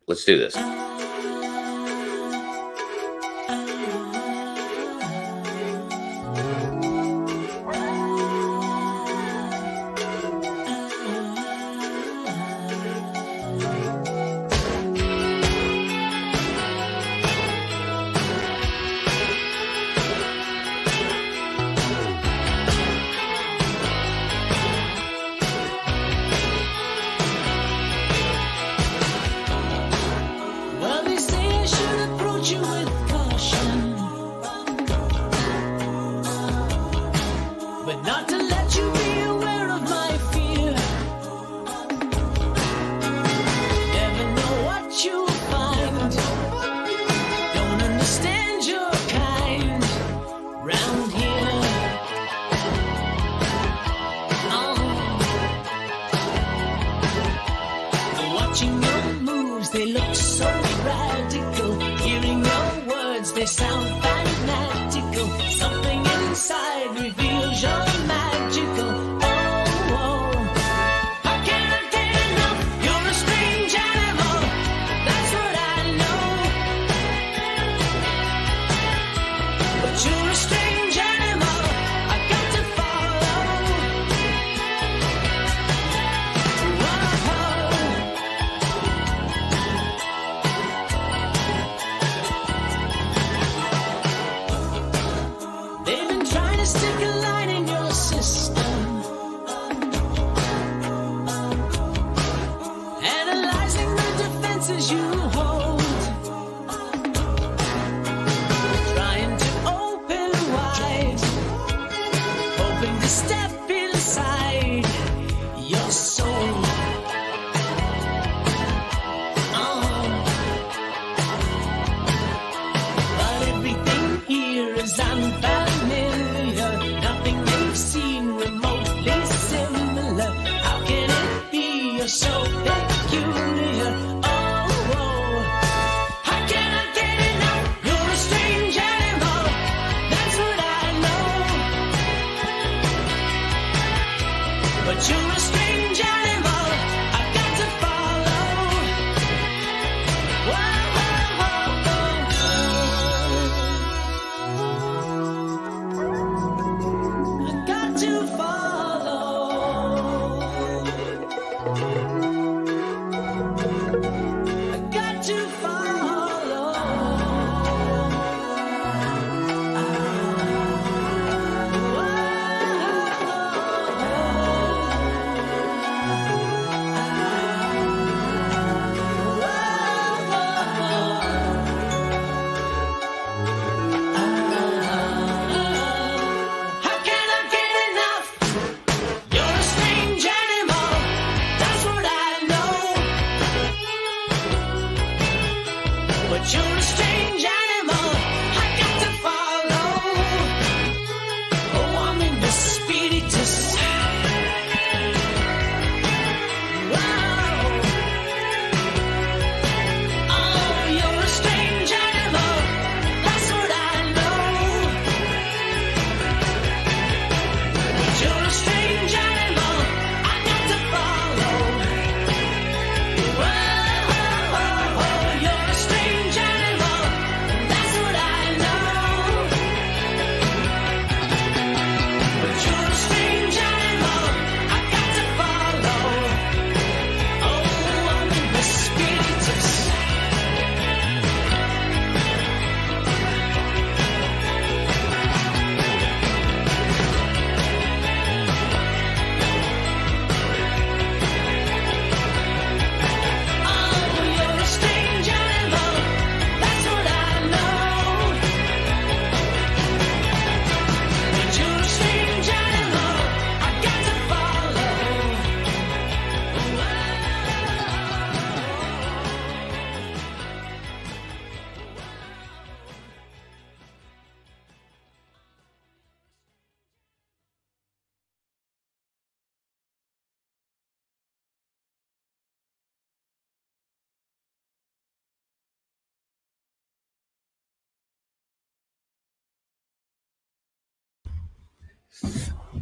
Let's do this.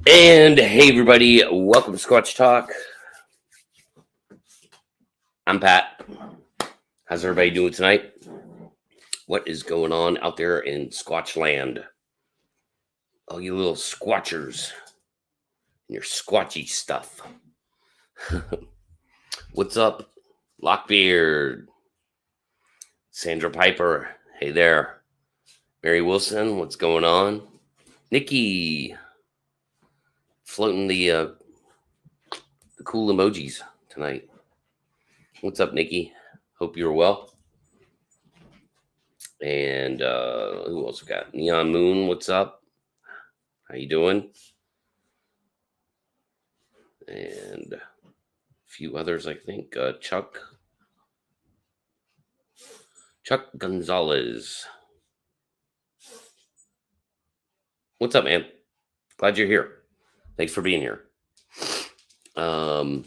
And hey, everybody, welcome to Squatch Talk. I'm Pat. How's everybody doing tonight? What is going on out there in Squatch land? Oh, you little squatchers and your squatchy stuff. What's up, Lockbeard? Sandra Piper. Hey there. Mary Wilson, what's going on? Nikki, floating the cool emojis tonight. What's up, Nikki? Hope you're well. And who else we got? Neon Moon, what's up? How you doing? And a few others, I think. Chuck Gonzalez. What's up, man? Glad you're here. Thanks for being here. Ernie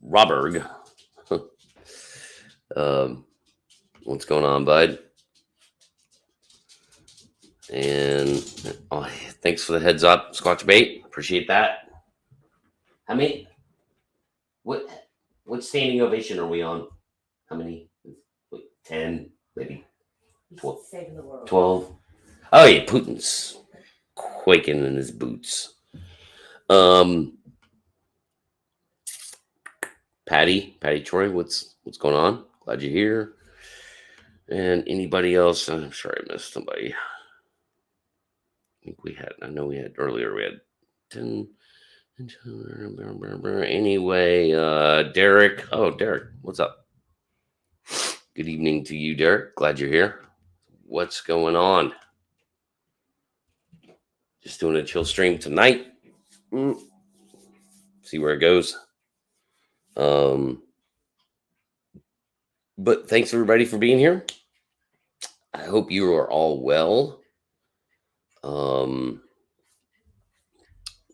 Robberg. What's going on, bud? And thanks for the heads up, Squatch Bait. Appreciate that. How many? What standing ovation are we on? How many? 10, maybe 12. Saving the world. 12. Oh yeah, Putin's quaking in his boots. Patty Troy, what's going on? Glad you're here. And anybody else? I'm sure I missed somebody. I know we had earlier, we had 10. Anyway, Derek. Oh, Derek, what's up? Good evening to you, Derek. Glad you're here. What's going on? Just doing a chill stream tonight. See where it goes. But thanks everybody for being here. I hope you are all well.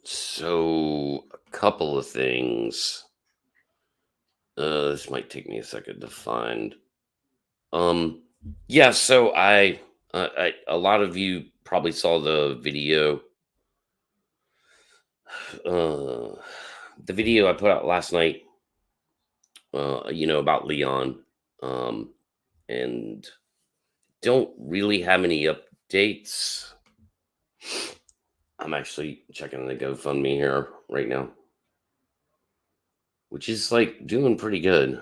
So a couple of things. This might take me a second to find. Yeah, so I a lot of you probably saw the video. The video I put out last night, about Leon, and don't really have any updates. I'm actually checking the GoFundMe here right now, which is like doing pretty good.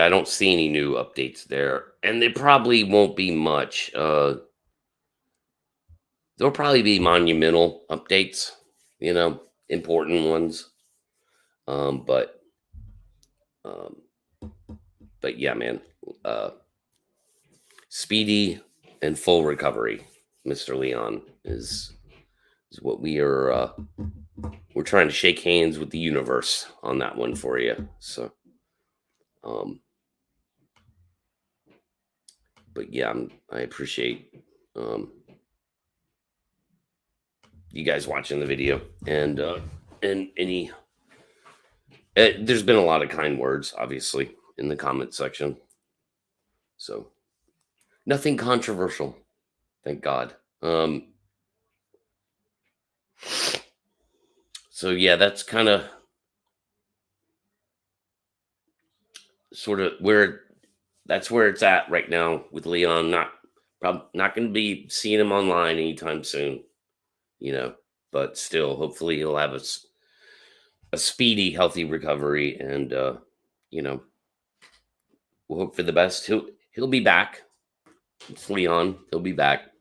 I don't see any new updates there, and there probably won't be much. There'll probably be monumental updates, important ones. But yeah, man. Speedy and full recovery, Mr. Leon, is what we are. We're trying to shake hands with the universe on that one for you. So, but yeah, I appreciate you guys watching the video, and any. There's been a lot of kind words, obviously, in the comment section. So, nothing controversial, thank God. So yeah, that's kind of sort of where it's at right now with Leon. Probably not going to be seeing him online anytime soon, but still, hopefully he'll have a speedy, healthy recovery, and we'll hope for the best. He'll be back. It's Leon. He'll be back.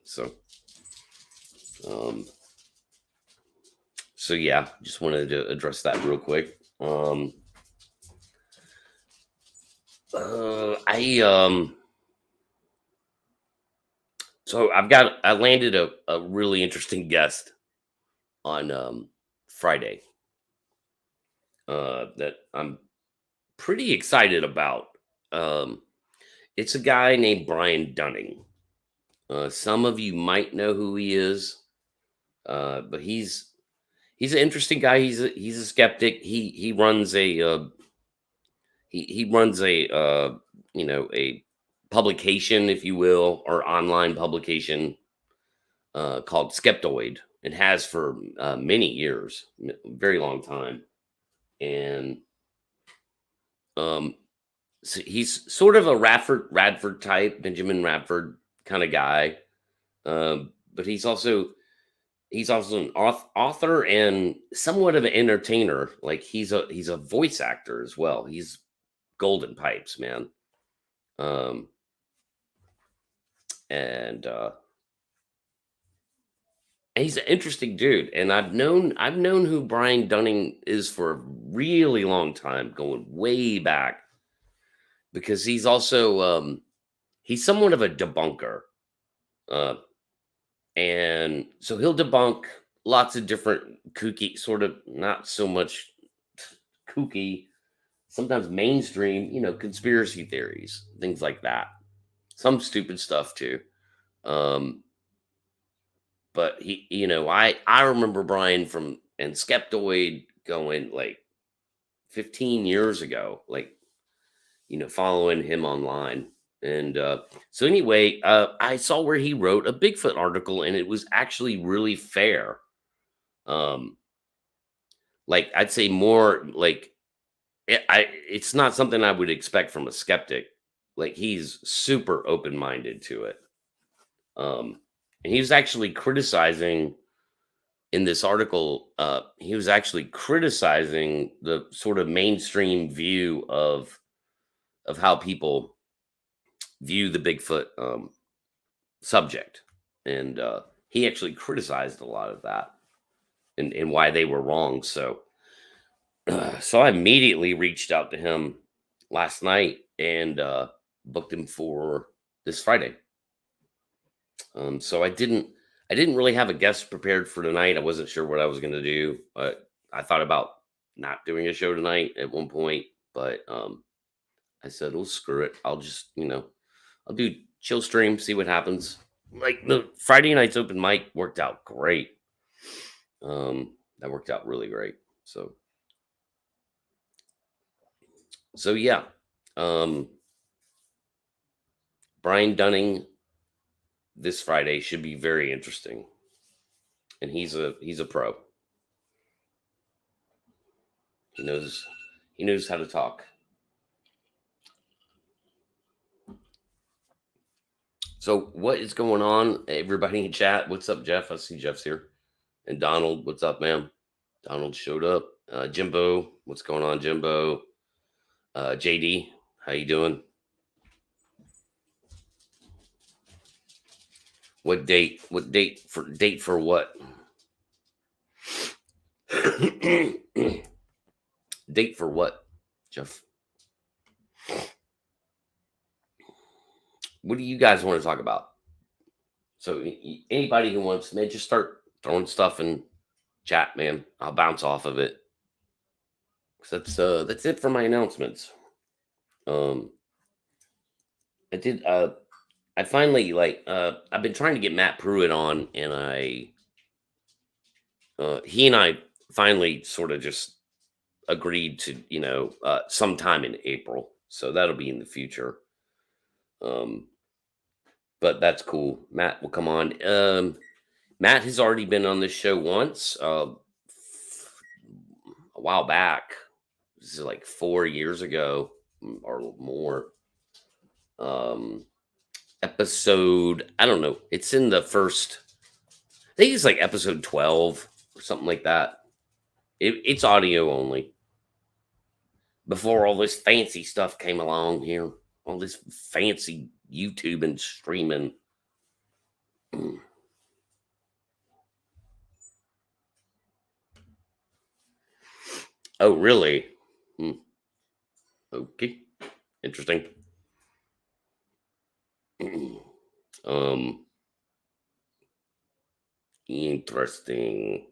So yeah, just wanted to address that real quick. So I landed a really interesting guest on Friday that I'm pretty excited about. It's a guy named Brian Dunning. Some of you might know who he is, but he's an interesting guy. He's a skeptic. He runs a he runs a a publication, if you will, or online publication called Skeptoid. It has for many years, very long time, and um, so he's sort of a Radford type, Benjamin Radford kind of guy. But he's also an author and somewhat of an entertainer. Like he's a voice actor as well. He's golden pipes, man. Um, and he's an interesting dude. And I've known who Brian Dunning is for a really long time, going way back, because he's somewhat of a debunker. Uh, and so he'll debunk lots of different kooky, sort of not so much kooky, sometimes mainstream, conspiracy theories, things like that. Some stupid stuff too. Um, but I remember Brian from and Skeptoid going like 15 years ago, like following him online. And so anyway, I saw where he wrote a Bigfoot article, and it was actually really fair. Um, like I'd say more like it's not something I would expect from a skeptic. Like he's super open minded to it. And he was actually criticizing in this article. He was actually criticizing the sort of mainstream view of how people view the Bigfoot subject, and he actually criticized a lot of that and why they were wrong. So so I immediately reached out to him last night and booked him for this Friday. So I didn't really have a guest prepared for tonight. I wasn't sure what I was going to do, but I thought about not doing a show tonight at one point. But I said, "Well, screw it. I'll do chill stream, see what happens." Like the Friday night's open mic worked out great. That worked out really great. So yeah. Um, Brian Dunning this Friday should be very interesting, and he's a pro. He knows how to talk. So what is going on, everybody in chat? What's up, Jeff? I see Jeff's here, and Donald. What's up, man? Donald showed up. Jimbo, what's going on, Jimbo? JD, how you doing? What date? What date for what? Date for what, Jeff? What do you guys want to talk about? So anybody who wants, man, just start throwing stuff in chat, man. I'll bounce off of it. 'Cause that's it for my announcements. Um, I did. I finally I've been trying to get Matt Pruitt on, and he and I finally sort of just agreed to sometime in April. So that'll be in the future. Um, but that's cool. Matt will come on. Matt has already been on this show once, a while back. This is like 4 years ago, or more. Um, Episode, I don't know. It's in the first. I think it's like episode 12 or something like that. It's audio only. Before all this fancy stuff came along here, all this fancy YouTube and streaming. Oh, really? Hmm. Okay, interesting. um, Interesting.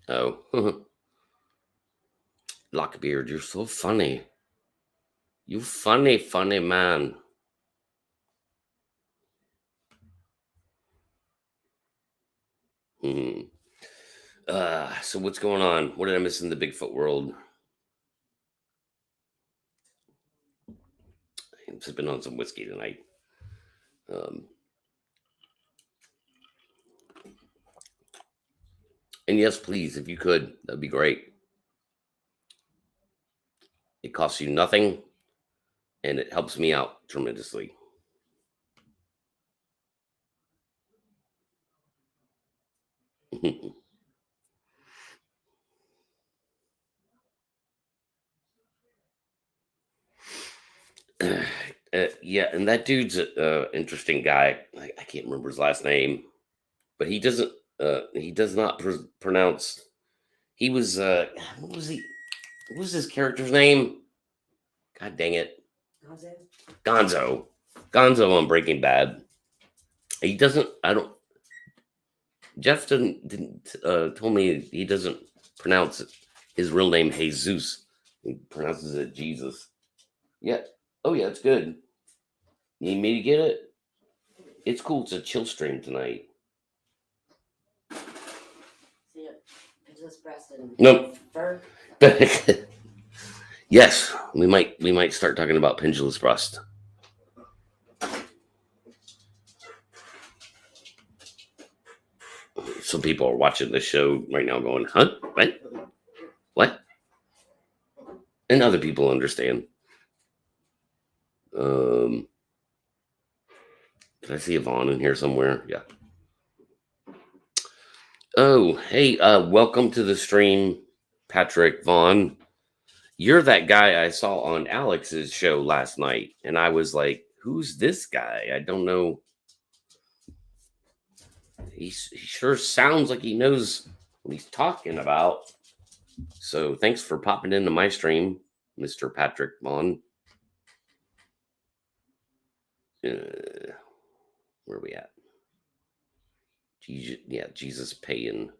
Oh, Lockbeard, you're so funny. You funny, funny man. Hmm. So what's going on? What did I miss in the Bigfoot world? I'm sipping on some whiskey tonight. Um, and yes, please, if you could, that'd be great. It costs you nothing, and it helps me out tremendously. Yeah, and that dude's a interesting guy. I can't remember his last name, but he doesn't. He does not pronounce. He was. What was he? What was his character's name? God dang it, Gonzo. Gonzo on Breaking Bad. He doesn't. I don't. Jeff didn't told me he doesn't pronounce his real name Jesus. He pronounces it Jesus. Yeah. Oh yeah, it's good. Need me to get it? It's cool. It's a chill stream tonight. Nope. Yes, we might start talking about pendulous breast. Some people are watching this show right now going, huh? What? And other people understand. Can I see Yvonne in here somewhere? Yeah. Oh, hey, welcome to the stream, Patrick Vaughn. You're that guy I saw on Alex's show last night, and I was like, who's this guy? I don't know. He sure sounds like he knows what he's talking about. So thanks for popping into my stream, Mr. Patrick Vaughn. Where are we at? Jesus paying.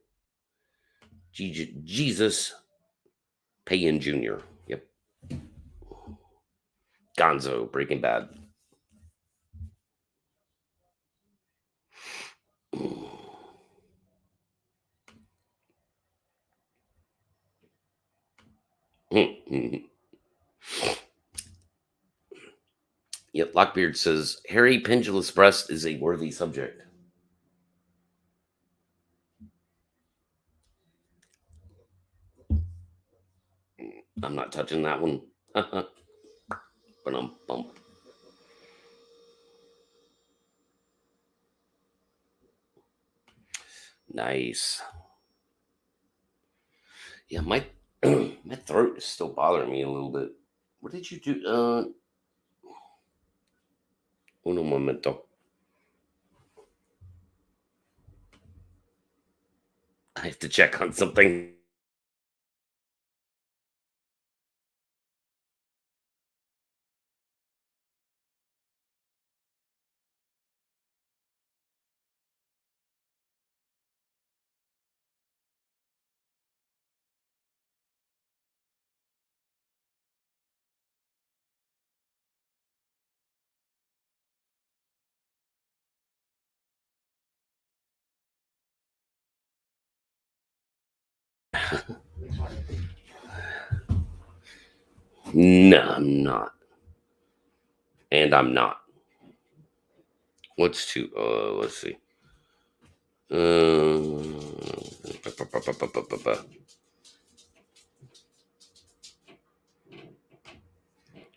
Jesus paying Jr. Yep. Gonzo, Breaking Bad. Yep, Lockbeard says hairy pendulous breast is a worthy subject. I'm not touching that one. But I'm bump. Nice. Yeah, my my throat is still bothering me a little bit. What did you do? Uno momento. I have to check on something. No, I'm not. And I'm not. What's to let's see.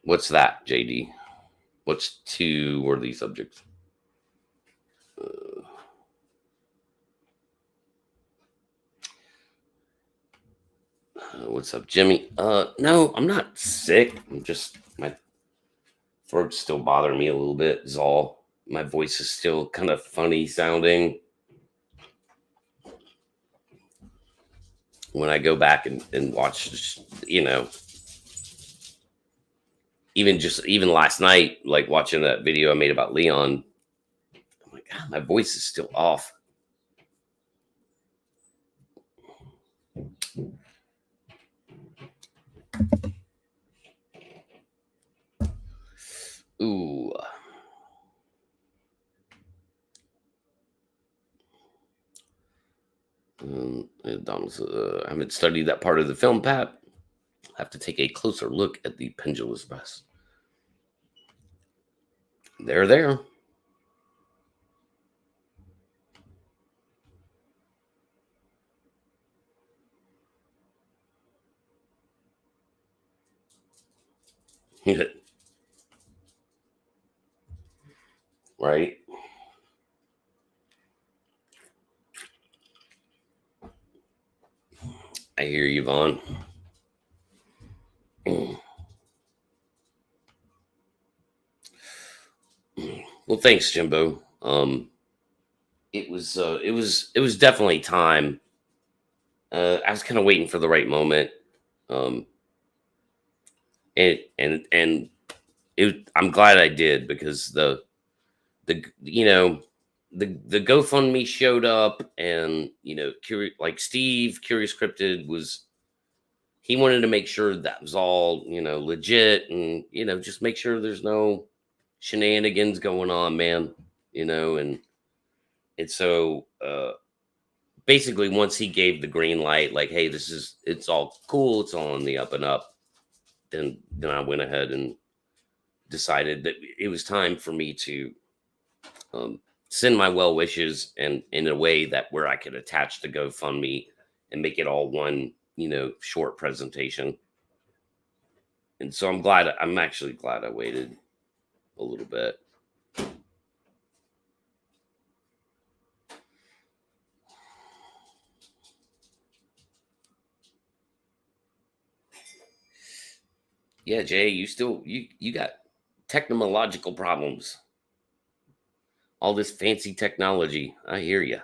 What's that, JD? What's two worthy subjects? What's up, Jimmy? No, I'm not sick. I'm just my throat's still bothering me a little bit. Is all. My voice is still kind of funny sounding. When I go back and watch, even last night, like watching that video I made about Leon, I'm like, God, my voice is still off. Ooh. Donald says, I haven't studied that part of the film, Pat. I have to take a closer look at the pendulous breast. They're there. Right. I hear you, Vaughn. Well, thanks, Jimbo. It was definitely time. I was kind of waiting for the right moment. Um, and I'm glad I did, because the GoFundMe showed up, and like Steve Curious Cryptid was, he wanted to make sure that was all legit, and just make sure there's no shenanigans going on, man. And so basically, once he gave the green light, like, hey, it's all cool, it's all on the up and up, then I went ahead and decided that it was time for me to um, send my well wishes, and in a way that where I could attach the GoFundMe and make it all one, short presentation. And so I'm actually glad I waited a little bit. Yeah, Jay, you got technological problems. All this fancy technology. I hear you.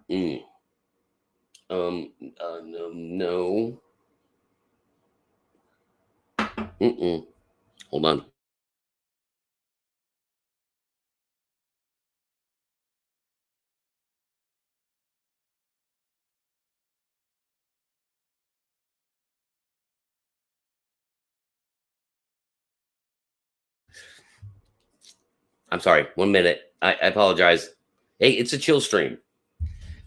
Mm. No, no. Mm-mm. Hold on. I'm sorry. 1 minute. I apologize. Hey, it's a chill stream.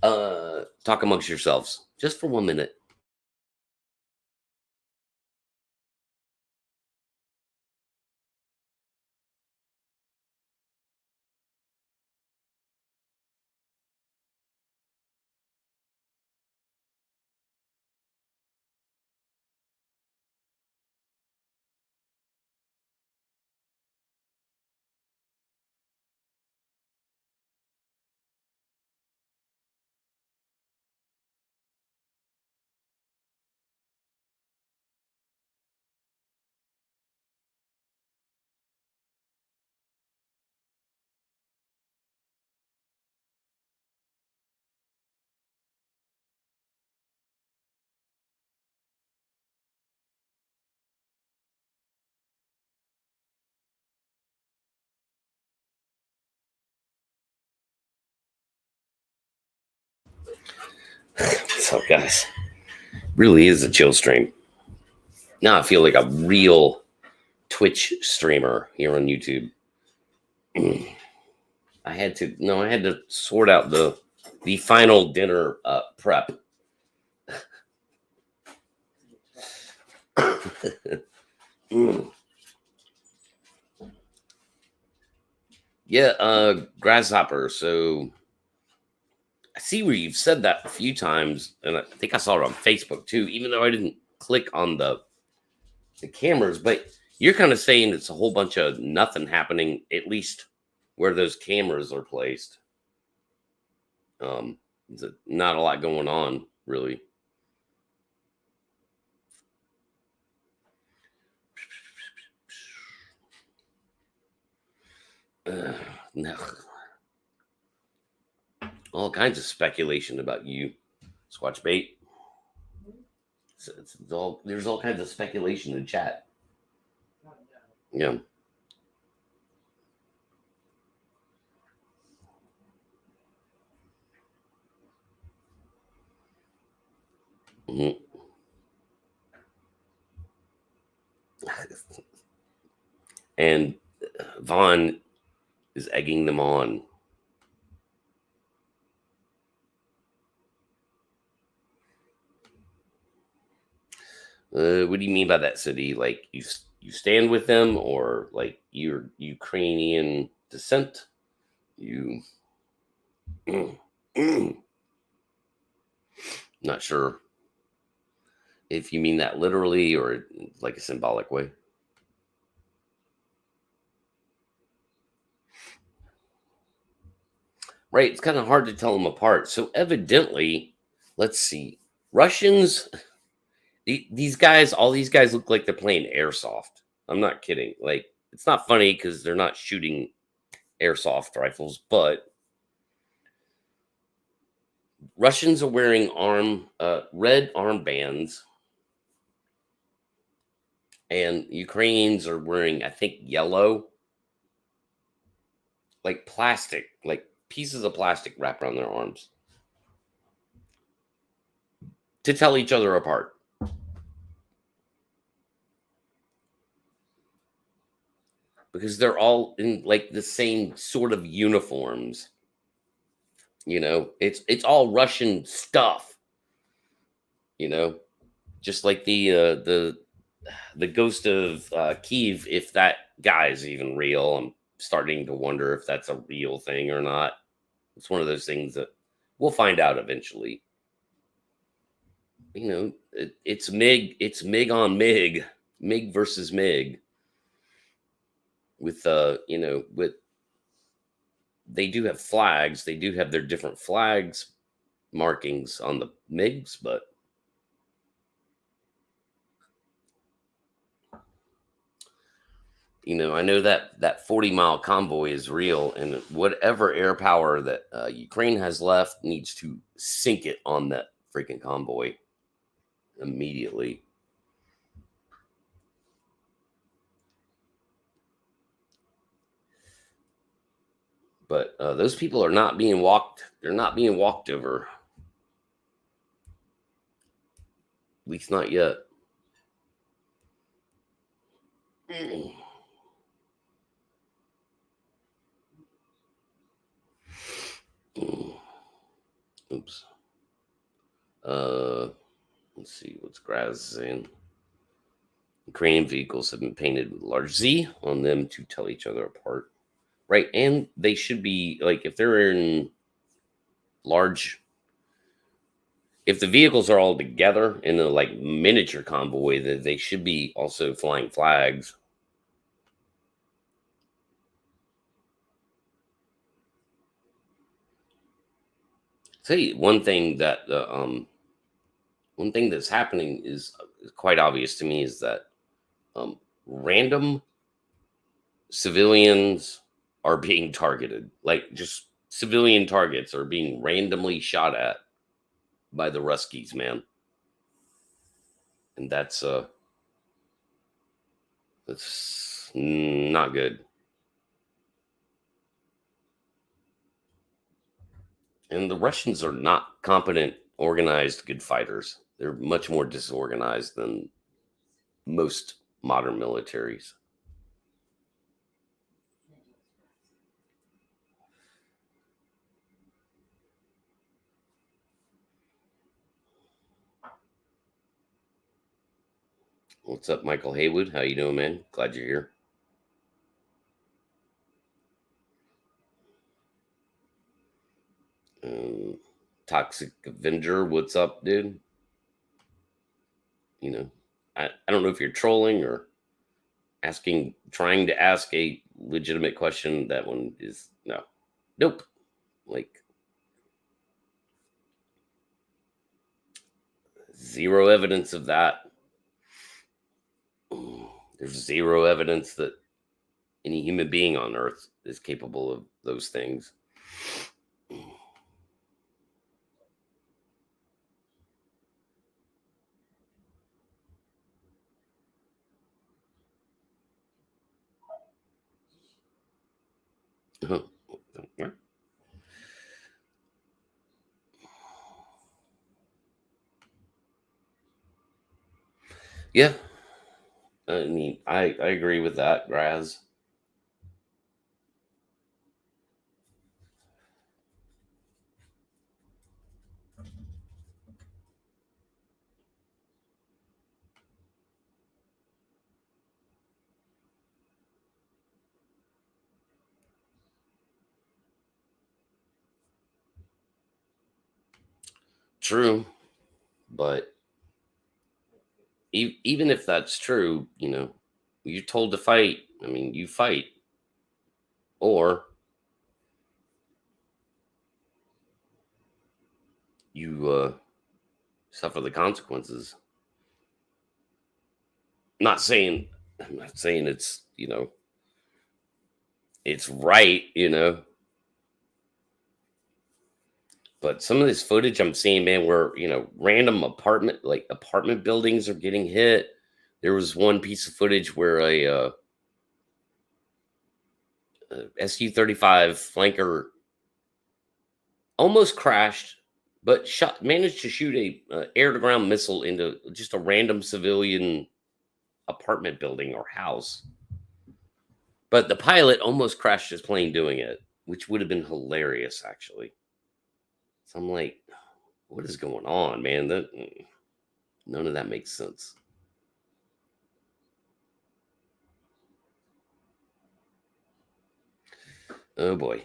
Talk amongst yourselves just for 1 minute. What's up, guys? Really is a chill stream. Now I feel like a real Twitch streamer here on YouTube. I had to sort out the final dinner prep. Mm. Yeah, grasshopper. So I see where you've said that a few times, and I think I saw it on Facebook too, even though I didn't click on the cameras. But you're kind of saying it's a whole bunch of nothing happening, at least where those cameras are placed. There's not a lot going on, really. No, all kinds of speculation about you, Squatch Bait. There's all kinds of speculation in chat. Yeah. Mhm. And Vaughn is egging them on. What do you mean by that, City? Like you stand with them, or like you're Ukrainian descent? You not sure if you mean that literally or like a symbolic way. Right, it's kind of hard to tell them apart. So evidently, let's see, Russians. These guys, all these guys look like they're playing airsoft. I'm not kidding. Like it's not funny because they're not shooting airsoft rifles, but Russians are wearing red armbands, and Ukrainians are wearing, I think, yellow, like plastic, like pieces of plastic wrapped around their arms to tell each other apart. Because they're all in like the same sort of uniforms. It's all Russian stuff. You know, just like the ghost of Kiev. If that guy is even real, I'm starting to wonder if that's a real thing or not. It's one of those things that we'll find out eventually. It's Mig. It's Mig on Mig. Mig versus Mig. With with they do have flags. They do have their different flags markings on the MiGs, but I know that 40-mile convoy is real, and whatever air power that Ukraine has left needs to sink it on that freaking convoy immediately. But those people are not being walked. They're not being walked over. At least not yet. Mm. Mm. Oops. Uh, let's see what's Graz saying. Ukrainian vehicles have been painted with large Z on them to tell each other apart. Right, and they should be like if they're in large, if the vehicles are all together in a like miniature convoy, that they should be also flying flags. Tell you one thing that's happening is quite obvious to me is that random civilians are being targeted, like just civilian targets are being randomly shot at by the Ruskies, man, and that's not good. And the Russians are not competent, organized, good fighters. They're much more disorganized than most modern militaries. What's up, Michael Haywood? How you doing, man? Glad you're here. Um, Toxic Avenger, what's up, dude? You know, I don't know if you're trolling or trying to ask a legitimate question. That one is no, nope. Like zero evidence of that. There's zero evidence that any human being on Earth is capable of those things. Yeah, I mean, I agree with that, Graz. True, but even if that's true, you're told to fight. I mean, you fight, or you suffer the consequences. Not saying, I'm not saying it's it's right, but some of this footage I'm seeing, man, where random apartment buildings are getting hit. There was one piece of footage where a Su-35 flanker almost crashed, but managed to shoot a air to ground missile into just a random civilian apartment building or house. But the pilot almost crashed his plane doing it, which would have been hilarious, actually. So I'm like, what is going on, man? None of that makes sense. Oh boy.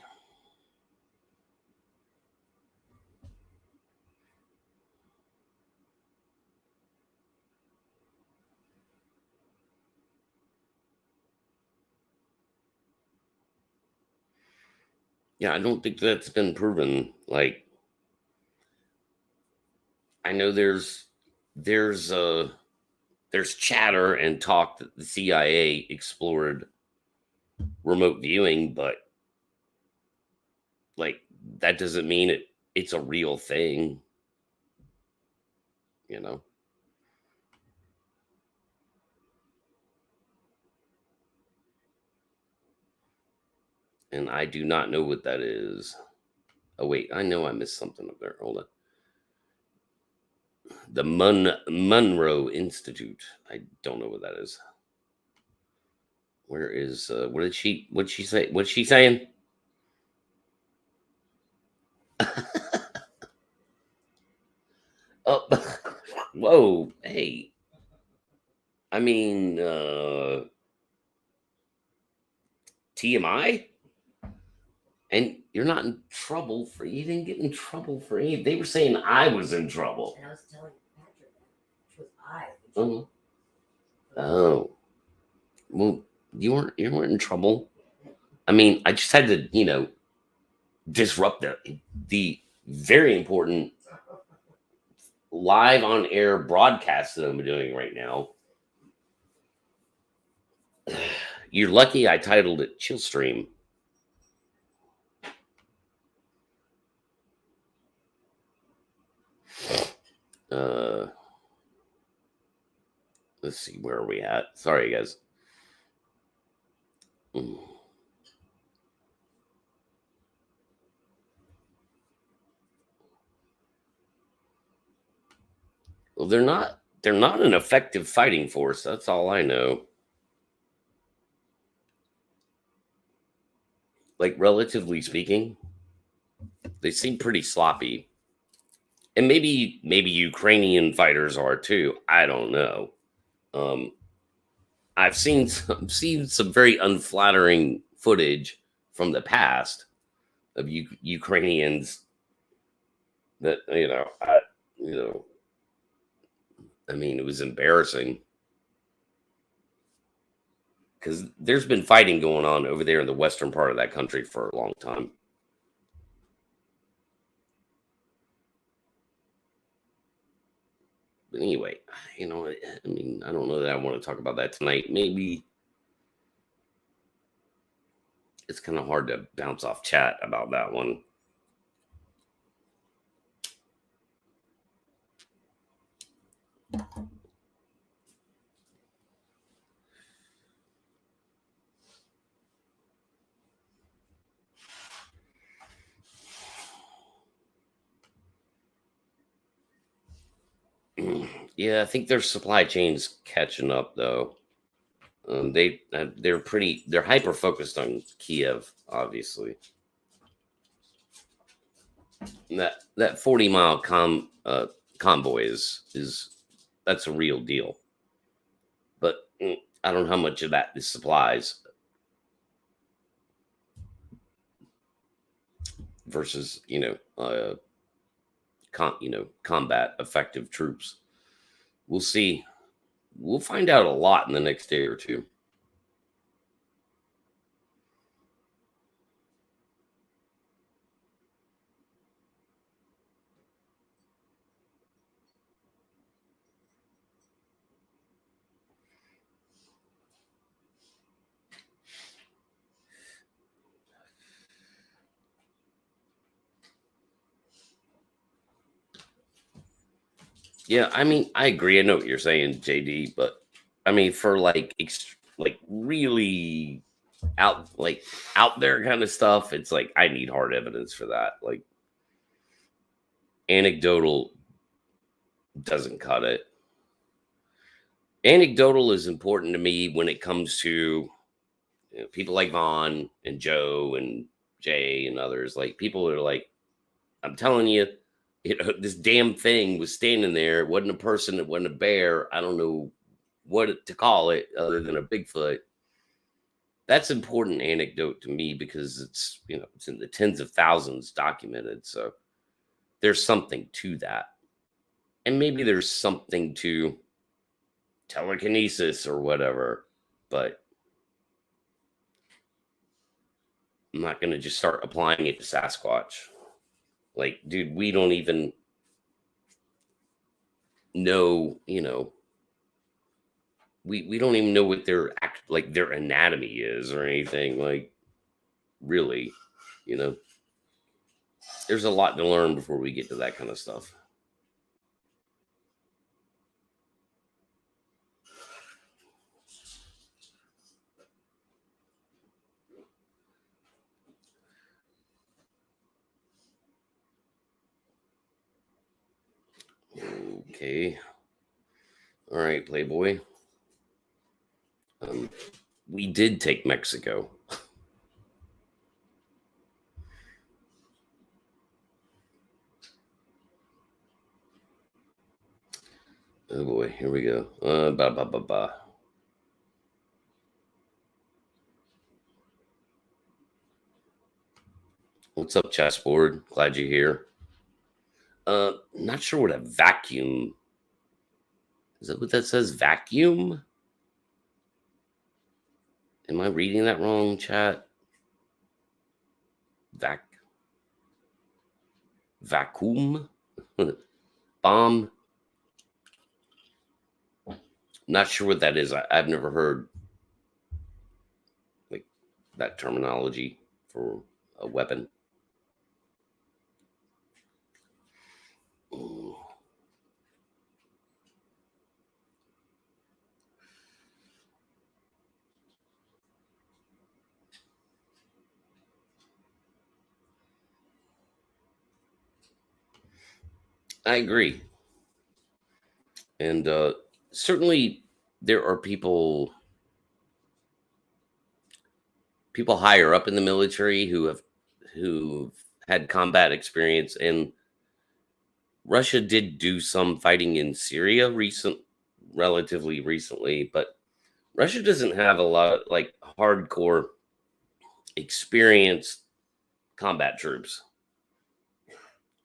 Yeah, I don't think that's been proven. Like, I know there's there's chatter and talk that the CIA explored remote viewing, but like that doesn't mean it's a real thing, you know. And I do not know what that is. Oh wait, I know I missed something up there. Hold on. The Monroe Institute. I don't know what that is. Where is what'd she say? What's she saying? Oh, whoa, hey. I mean, TMI? And you're not in trouble for, you didn't get in trouble for any. They were saying I was in trouble. And I was telling Patrick that, which was I. Oh. Oh. Well, you weren't in trouble. I mean, I just had to, disrupt the very important live on air broadcast that I'm doing right now. You're lucky I titled it Chill Stream. Uh, let's see, where are we at? Sorry, guys. Well, they're not an effective fighting force. That's all I know. Like, relatively speaking, they seem pretty sloppy. And maybe Ukrainian fighters are too. I don't know. Um, I've seen some very unflattering footage from the past of Ukrainians that you know I mean, it was embarrassing because there's been fighting going on over there in the western part of that country for a long time. But anyway, I mean, I don't know that I want to talk about that tonight. Maybe it's kind of hard to bounce off chat about that one. Yeah, I think their supply chain's catching up though. They're hyper focused on Kiev, obviously. And that 40-mile convoy is that's a real deal. But I don't know how much of that is supplies versus combat effective troops. We'll see. We'll find out a lot in the next day or two. Yeah, I mean, I agree. I know what you're saying, JD, but I mean, for like really out there kind of stuff, it's like I need hard evidence for that. Like anecdotal doesn't cut it. Anecdotal is important to me when it comes to people like Vaughn and Joe and Jay and others. Like people are like, I'm telling you, this damn thing was standing there. It wasn't a person. It wasn't a bear. I don't know what to call it other than a Bigfoot. That's important anecdote to me because it's in the tens of thousands documented. So there's something to that. And maybe there's something to telekinesis or whatever, but I'm not going to just start applying it to Sasquatch. Like, dude, we don't even know, we don't even know what their anatomy is or anything. Like, really, you know, there's a lot to learn before we get to that kind of stuff. Okay. All right, Playboy. We did take Mexico. Oh boy, here we go. Ba ba ba ba. What's up, chessboard? Glad you're here. Not sure what a vacuum is. That what that says? Vacuum? Am I reading that wrong, chat? Vacuum? Bomb? Not sure what that is. I've never heard like that terminology for a weapon. Ooh. I agree. And certainly there are people higher up in the military who've had combat experience, and Russia did do some fighting in Syria relatively recently, but Russia doesn't have a lot of like hardcore experienced combat troops.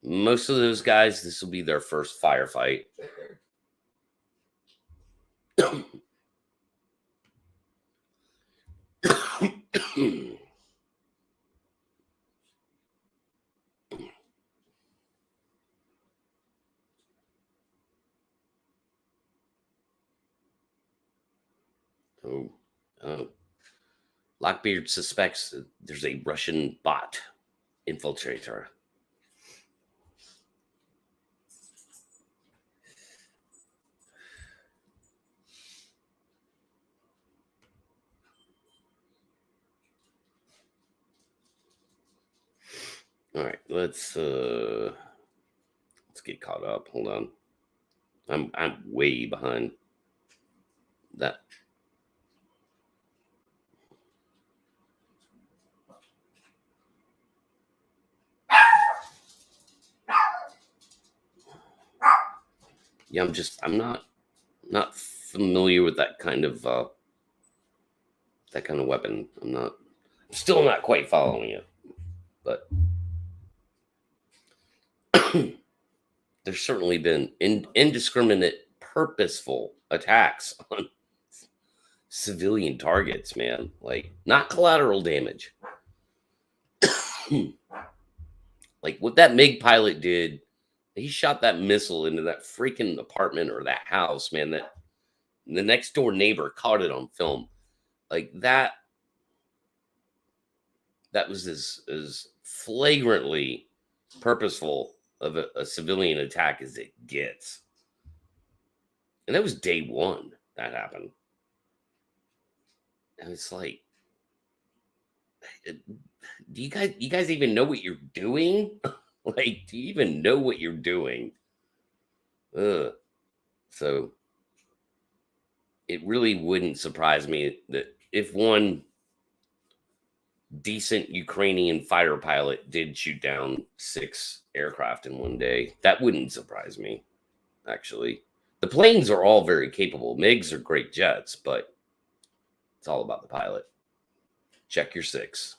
Most of those guys, this will be their first firefight. Oh, Lockbeard suspects that there's a Russian bot infiltrator. All right, let's get caught up. Hold on. I'm way behind that. Yeah, I'm not familiar with that kind of weapon. I'm still not quite following it. But there's certainly been indiscriminate, purposeful attacks on civilian targets, man. Like, not collateral damage. Like what that MiG pilot did, he shot that missile into that freaking apartment or that house, man. That the next door neighbor caught it on film. Like that was as flagrantly purposeful of a civilian attack as it gets. And that was day one that happened. And it's like, do you guys even know what you're doing? Like, do you even know what you're doing? So it really wouldn't surprise me that if one decent Ukrainian fighter pilot did shoot down 6 aircraft in one day, that wouldn't surprise me, actually. The planes are all very capable. MiGs are great jets, but it's all about the pilot. Check your 6.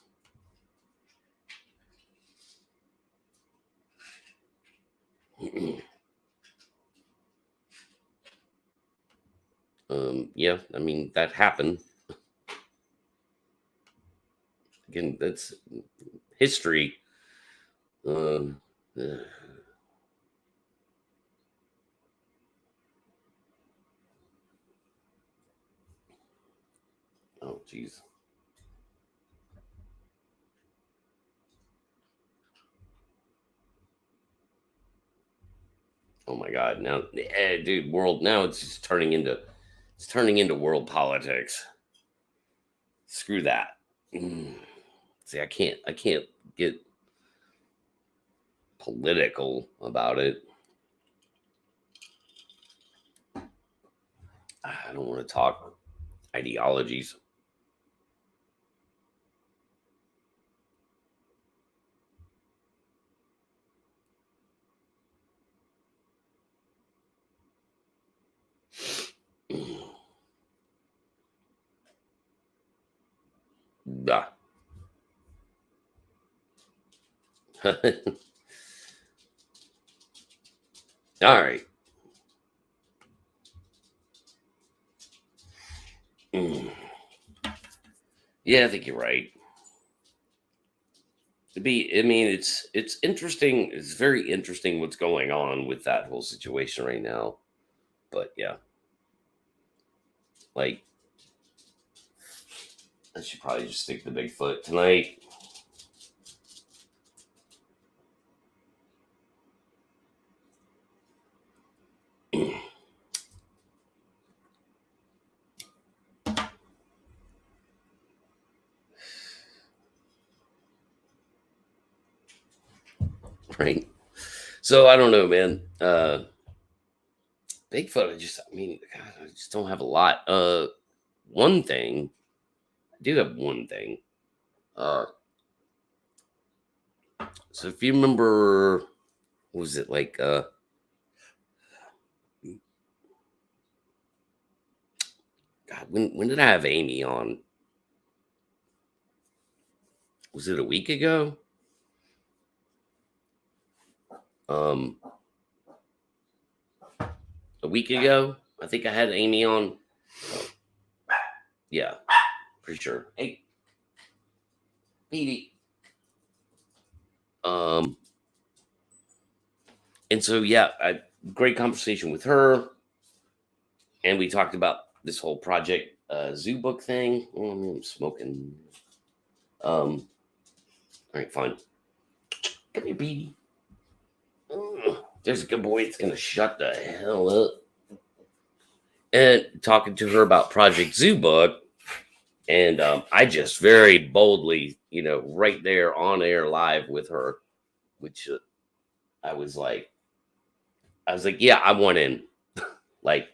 Yeah, I mean, that happened. Again, that's history. Oh, jeez. Oh my God! Now, dude, world. Now it's just turning into world politics. Screw that. See, I can't get political about it. I don't want to talk ideologies. Nah. All right. Yeah, I think you're right. I mean, it's interesting. It's very interesting what's going on with that whole situation right now. But yeah, like I should probably just stick to Bigfoot tonight. Right. So I don't know, man. Bigfoot, I mean, God, I just don't have a lot. One thing, I do have one thing. Uh, so if you remember, what was it like? God, when did I have Amy on? Was it a week ago? Um, a week ago, I think I had Amy on. Yeah, pretty sure. Hey, Petey. And so yeah, great conversation with her, and we talked about this whole project zoo book thing. Oh, I'm smoking. All right, fine. Come here, Petey. There's a good boy. It's gonna shut the hell up. And talking to her about Project Zoo book, and I just very boldly, right there on air live with her, which I was like, yeah, I want in. Like,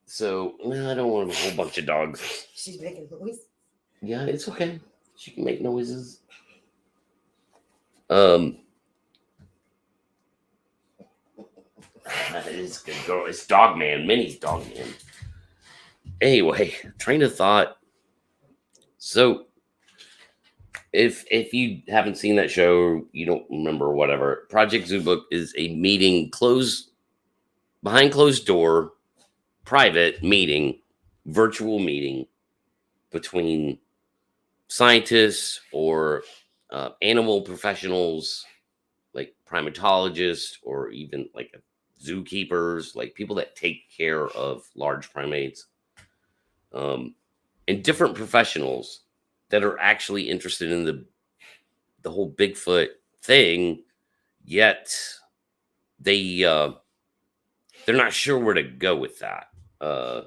so I don't want a whole bunch of dogs. She's making noise. Yeah, it's okay. She can make noises. It's a good girl. It's Dog Man. Minnie's Dog Man. Anyway, train of thought. So If you haven't seen that show, or you don't remember or whatever, Project Zoobook is a meeting closed behind closed door, private meeting, virtual meeting between scientists or animal professionals like primatologists or even like zookeepers, like people that take care of large primates, um, and different professionals that are actually interested in the whole Bigfoot thing, yet they they're not sure where to go with that. Uh,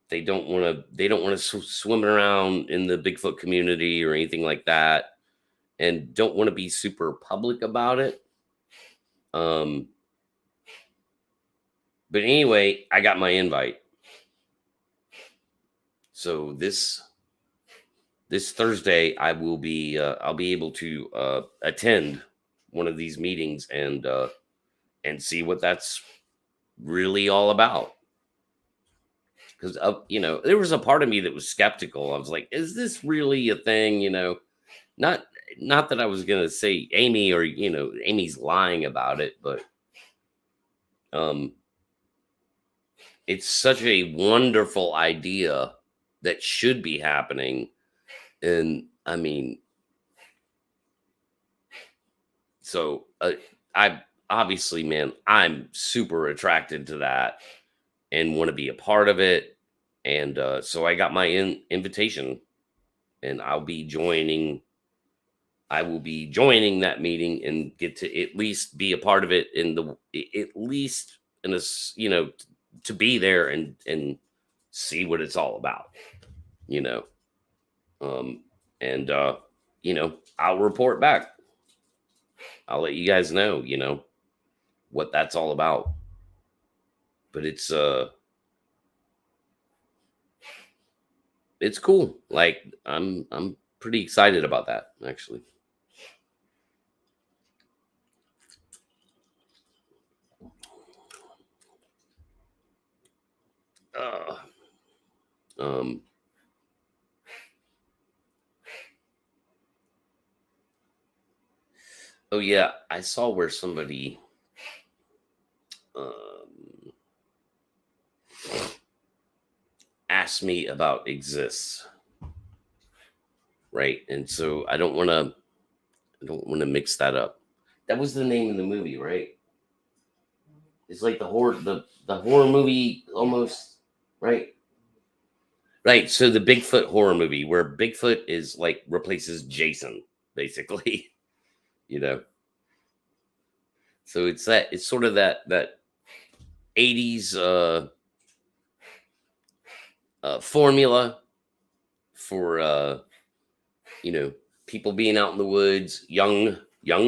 they don't want to swim around in the Bigfoot community or anything like that, and don't want to be super public about it. Um, but anyway, I got my invite, so this Thursday I'll be able to attend one of these meetings and see what that's really all about. Because there was a part of me that was skeptical. I was like, is this really a thing? Not not that I was gonna say Amy or Amy's lying about it, but um it's such a wonderful idea that should be happening. And I mean, so I obviously, man, I'm super attracted to that and want to be a part of it. And so I got my invitation, and I will be joining that meeting and get to at least be a part of it at least in to be there and see what it's all about, you know. Um and I'll report back. I'll let you guys know, what that's all about. But it's cool. Like I'm pretty excited about that actually. Uh, um oh yeah, I saw where somebody um asked me about exists, right? And so I don't want to mix that up. That was the name of the movie, right? It's like the horror movie almost, right? Right. So the Bigfoot horror movie where Bigfoot is like replaces Jason, basically, you know. So it's sort of that 80s formula for you know, people being out in the woods, young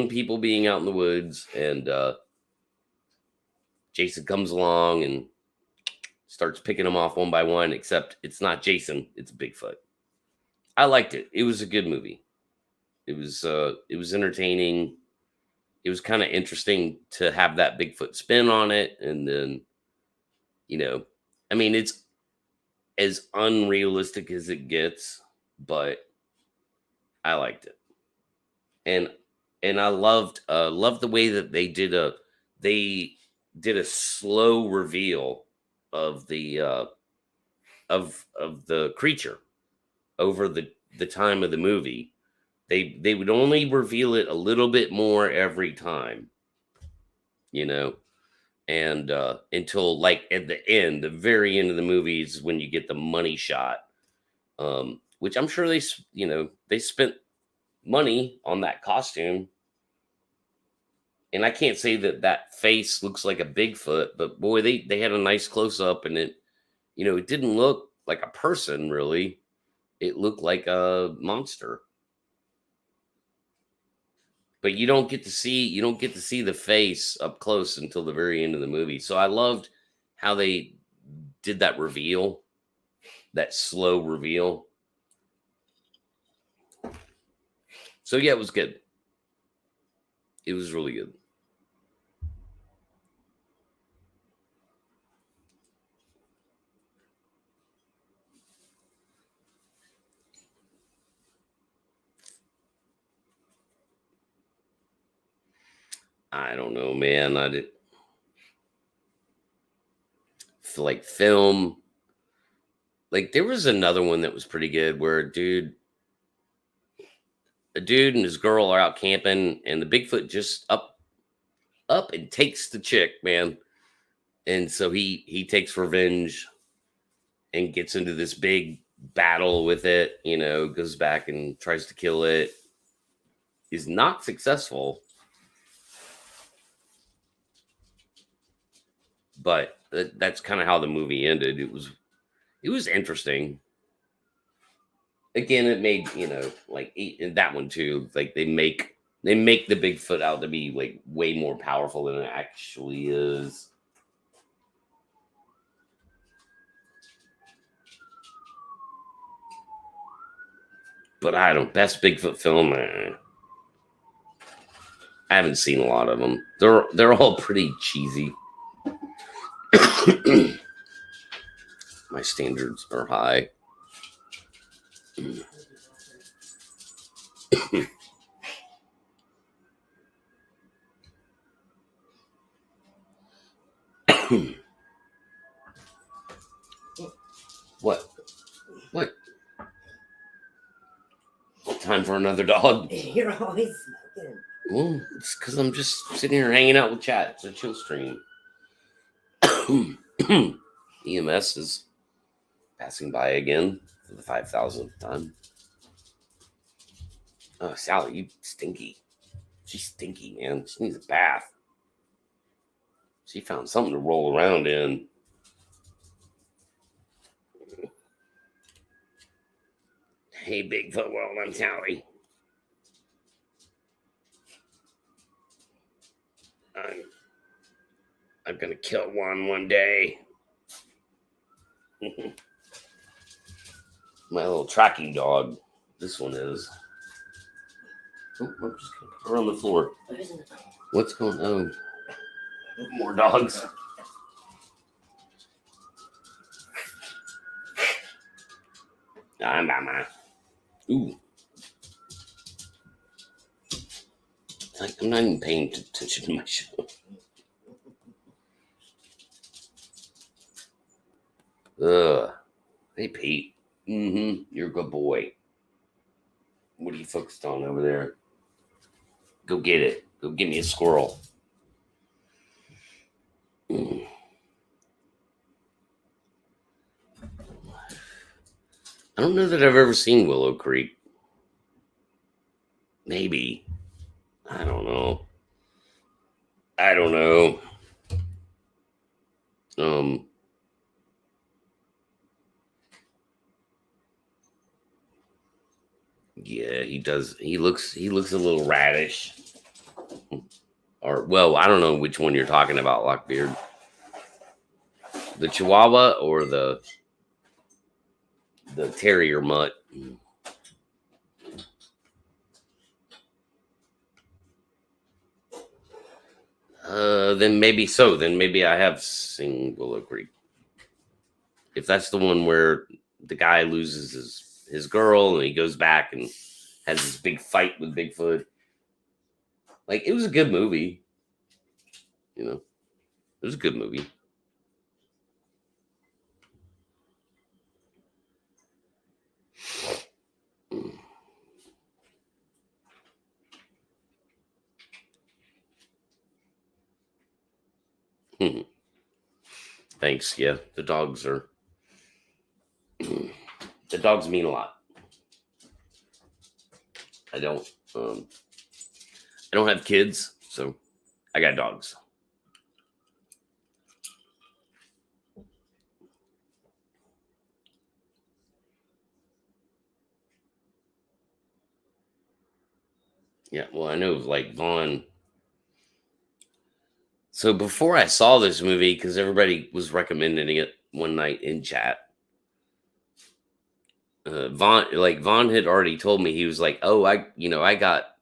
people being out in the woods, and Jason comes along and starts picking them off one by one, except it's not Jason, it's Bigfoot. I liked it. It was a good movie. It was entertaining. It was kind of interesting to have that Bigfoot spin on it. And then, you know, I mean, it's as unrealistic as it gets, but I liked it. And I loved the way that they did a slow reveal of the creature over the time of the movie. They would only reveal it a little bit more every time, you know, and until like at the end, the very end of the movie is when you get the money shot, which I'm sure they spent money on that costume. And I can't say that that face looks like a Bigfoot, but boy, they had a nice close up, and it didn't look like a person really. It looked like a monster. But you don't get to see the face up close until the very end of the movie. So I loved how they did that reveal, that slow reveal. So yeah, it was good. It was really good. I don't know, man. I did like film. Like there was another one that was pretty good where a dude and his girl are out camping, and the Bigfoot just up and takes the chick, man. And so he takes revenge and gets into this big battle with it. Goes back and tries to kill it. Is not successful, but that's kind of how the movie ended. It was interesting. Again, it made like in that one too. Like they make the Bigfoot out to be like way more powerful than it actually is. But I don't best Bigfoot film. I haven't seen a lot of them. They're all pretty cheesy. My standards are high. What? What? Time for another dog? You're always smoking. Well, it's because I'm just sitting here hanging out with chat. It's a chill stream. EMS is passing by again for the 5,000th time. Oh, Sally, you stinky. She's stinky, man. She needs a bath. She found something to roll around in. Hey, Bigfoot World, I'm Sally. I'm gonna kill one day. My little tracking dog. This one is. Oh, I'm just gonna put her on the floor. What's going on? More dogs. Mama. Ooh. It's like I'm not even paying attention to my show. Ugh. Hey, Pete. You're a good boy. What are you focused on over there? Go get it. Go get me a squirrel. I don't know that I've ever seen Willow Creek. Maybe. I don't know. Yeah, he does. He looks a little radish. Or, well, I don't know which one you're talking about, Lockbeard. The Chihuahua or the Terrier mutt. Then maybe so. Then maybe I have seen Willow Creek. If that's the one where the guy loses his girl and he goes back and has this big fight with Bigfoot. Like, it was a good movie. It was a good movie. Thanks. Yeah, the dogs mean a lot. I don't have kids, so I got dogs. Yeah, well, I know like Vaughn. So before I saw this movie, because everybody was recommending it one night in chat, Vaughn had already told me, he was like, "Oh, I got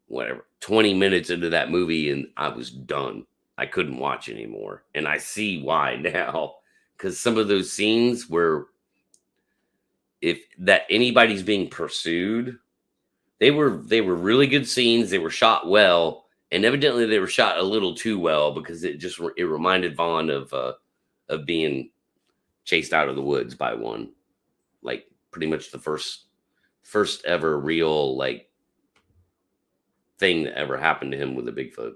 whatever 20 minutes into that movie and I was done. I couldn't watch anymore." And I see why now, because some of those scenes where if that anybody's being pursued, they were really good scenes. They were shot well, and evidently they were shot a little too well because it reminded Vaughn of being chased out of the woods by one, like pretty much the first ever real like thing that ever happened to him with a Bigfoot.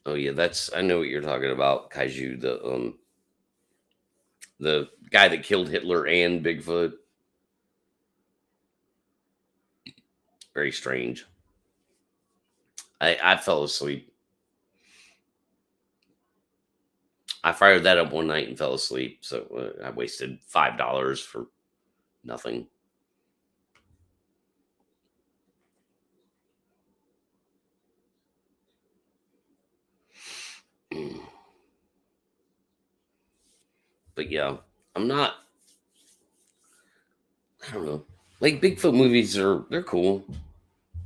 Oh yeah, that's I know what you're talking about, Kaiju, the guy that killed Hitler and Bigfoot. Very strange. I fell asleep. I fired that up one night and fell asleep. So I wasted $5 for nothing. But yeah, I'm not. I don't know. Like Bigfoot movies they're cool.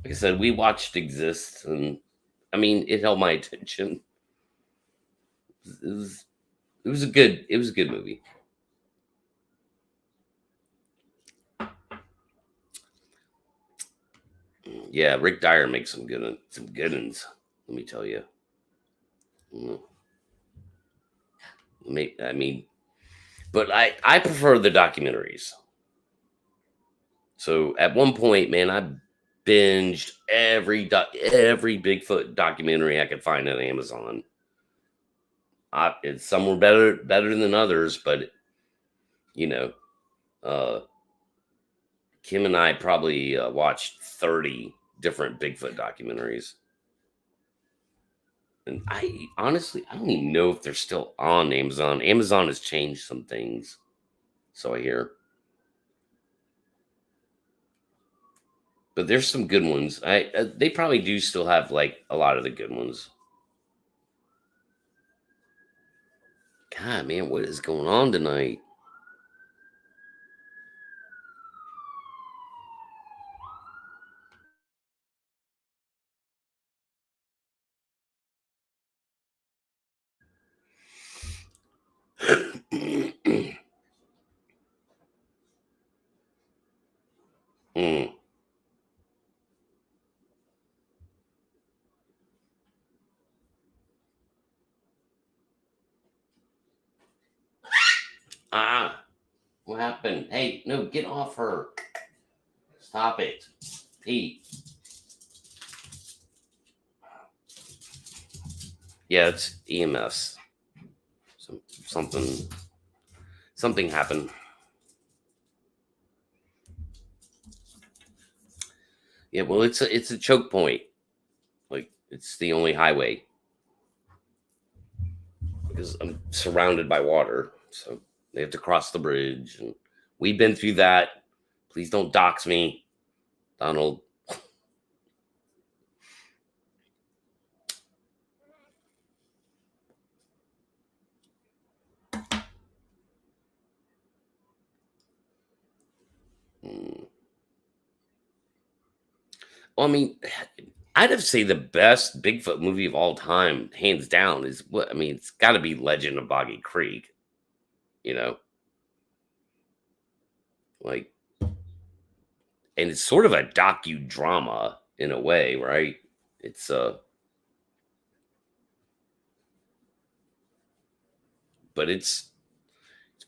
Like I said, we watched Exist, and I mean, it held my attention. It was it was a good movie. Yeah, Rick Dyer makes some good ones. Let me tell you. Mm, I mean, but I prefer the documentaries. So at one point, man, I binged every Bigfoot documentary I could find on Amazon. Some were better than others, but you know, uh, Kim and I probably watched 30 different Bigfoot documentaries. And I honestly, I don't even know if they're still on Amazon. Amazon has changed some things, so I hear. But there's some good ones. They probably do still have like a lot of the good ones. God, man, what is going on tonight? Mm. Ah, what happened? Hey, no, get off her. Stop it, Pete. Yeah, it's EMS. Something something happened. Yeah, well, it's a choke point. Like it's the only highway because I'm surrounded by water, so they have to cross the bridge, and we've been through that. Please don't dox me, Donald. Mm. Well, I mean, I'd have to say the best Bigfoot movie of all time, hands down, is what I mean. It's got to be Legend of Boggy Creek. You know, like, and it's sort of a docudrama in a way, right? It's but it's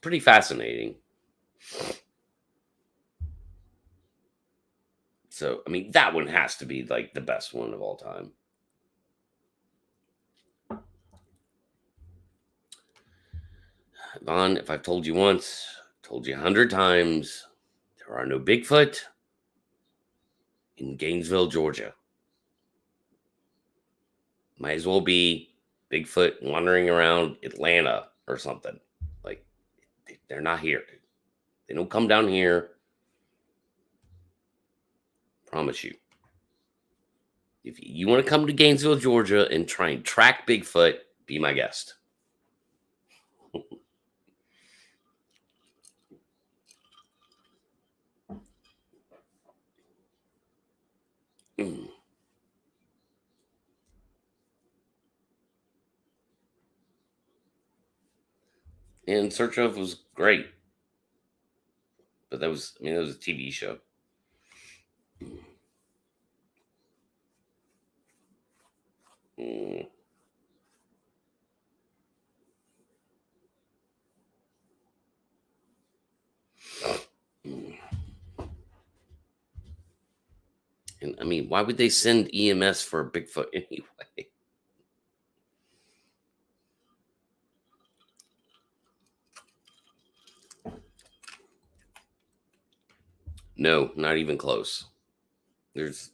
pretty fascinating. So, I mean, that one has to be like the best one of all time. Vaughn, if I've told you once, told you 100 times, there are no Bigfoot in Gainesville, Georgia. Might as well be Bigfoot wandering around Atlanta or something. Like, they're not here. They don't come down here. Promise you. If you want to come to Gainesville, Georgia and try and track Bigfoot, be my guest. Mm. In Search of was great. But that was, I mean, that was a TV show. Mm. Mm. And I mean, why would they send EMS for a Bigfoot anyway? No, not even close. There's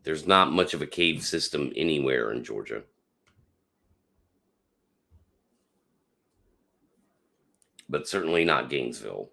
there's not much of a cave system anywhere in Georgia, but certainly not Gainesville.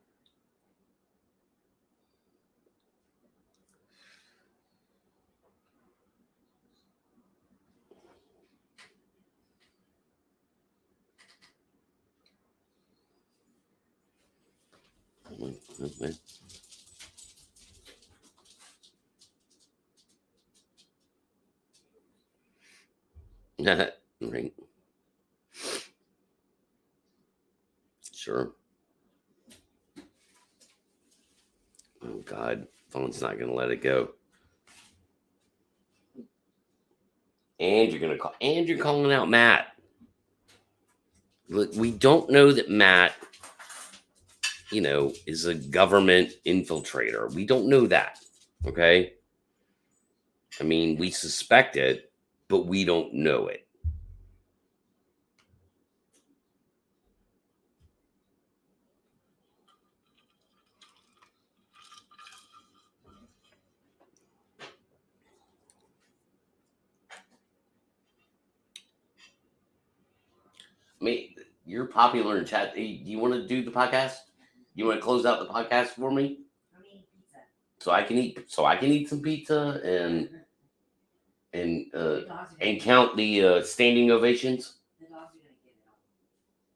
Right. Sure. Oh God, phone's not gonna let it go. And you're gonna call, and you're calling out Matt. Look, we don't know that Matt, is a government infiltrator. We don't know that. Okay. I mean, we suspect it, but we don't know it. I mean, you're popular in chat. Hey, do you want to do the podcast? You want to close out the podcast for me? I'm eating pizza. So I can eat some pizza and count the standing ovations. The dogs are gonna get it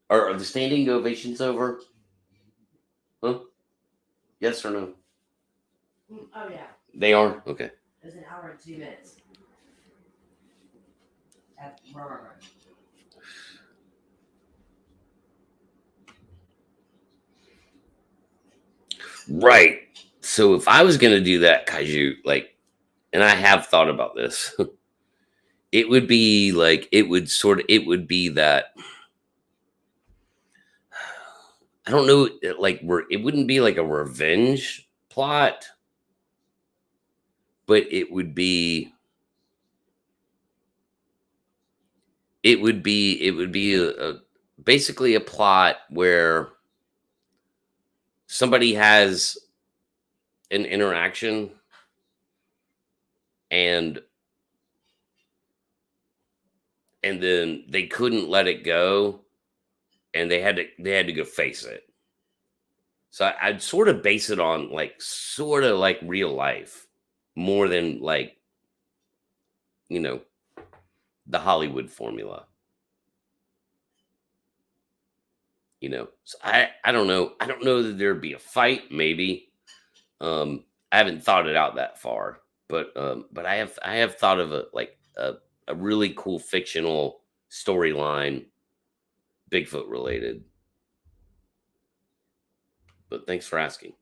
all. Are the standing ovations over? Huh? Yes or no? Oh yeah. They are? Okay. It was an hour and 2 minutes. Right. So if I was gonna do that, Kaiju, like, and I have thought about this, it would be like it would be that, I don't know, it wouldn't be like a revenge plot, but it would be a basically a plot where somebody has an interaction and then they couldn't let it go and they had to go face it. So I'd sort of base it on like sort of like real life more than like, you know, the Hollywood formula, So I don't know. I don't know that there'd be a fight, maybe. I haven't thought it out that far, but I have thought of a really cool fictional storyline, Bigfoot related. But thanks for asking.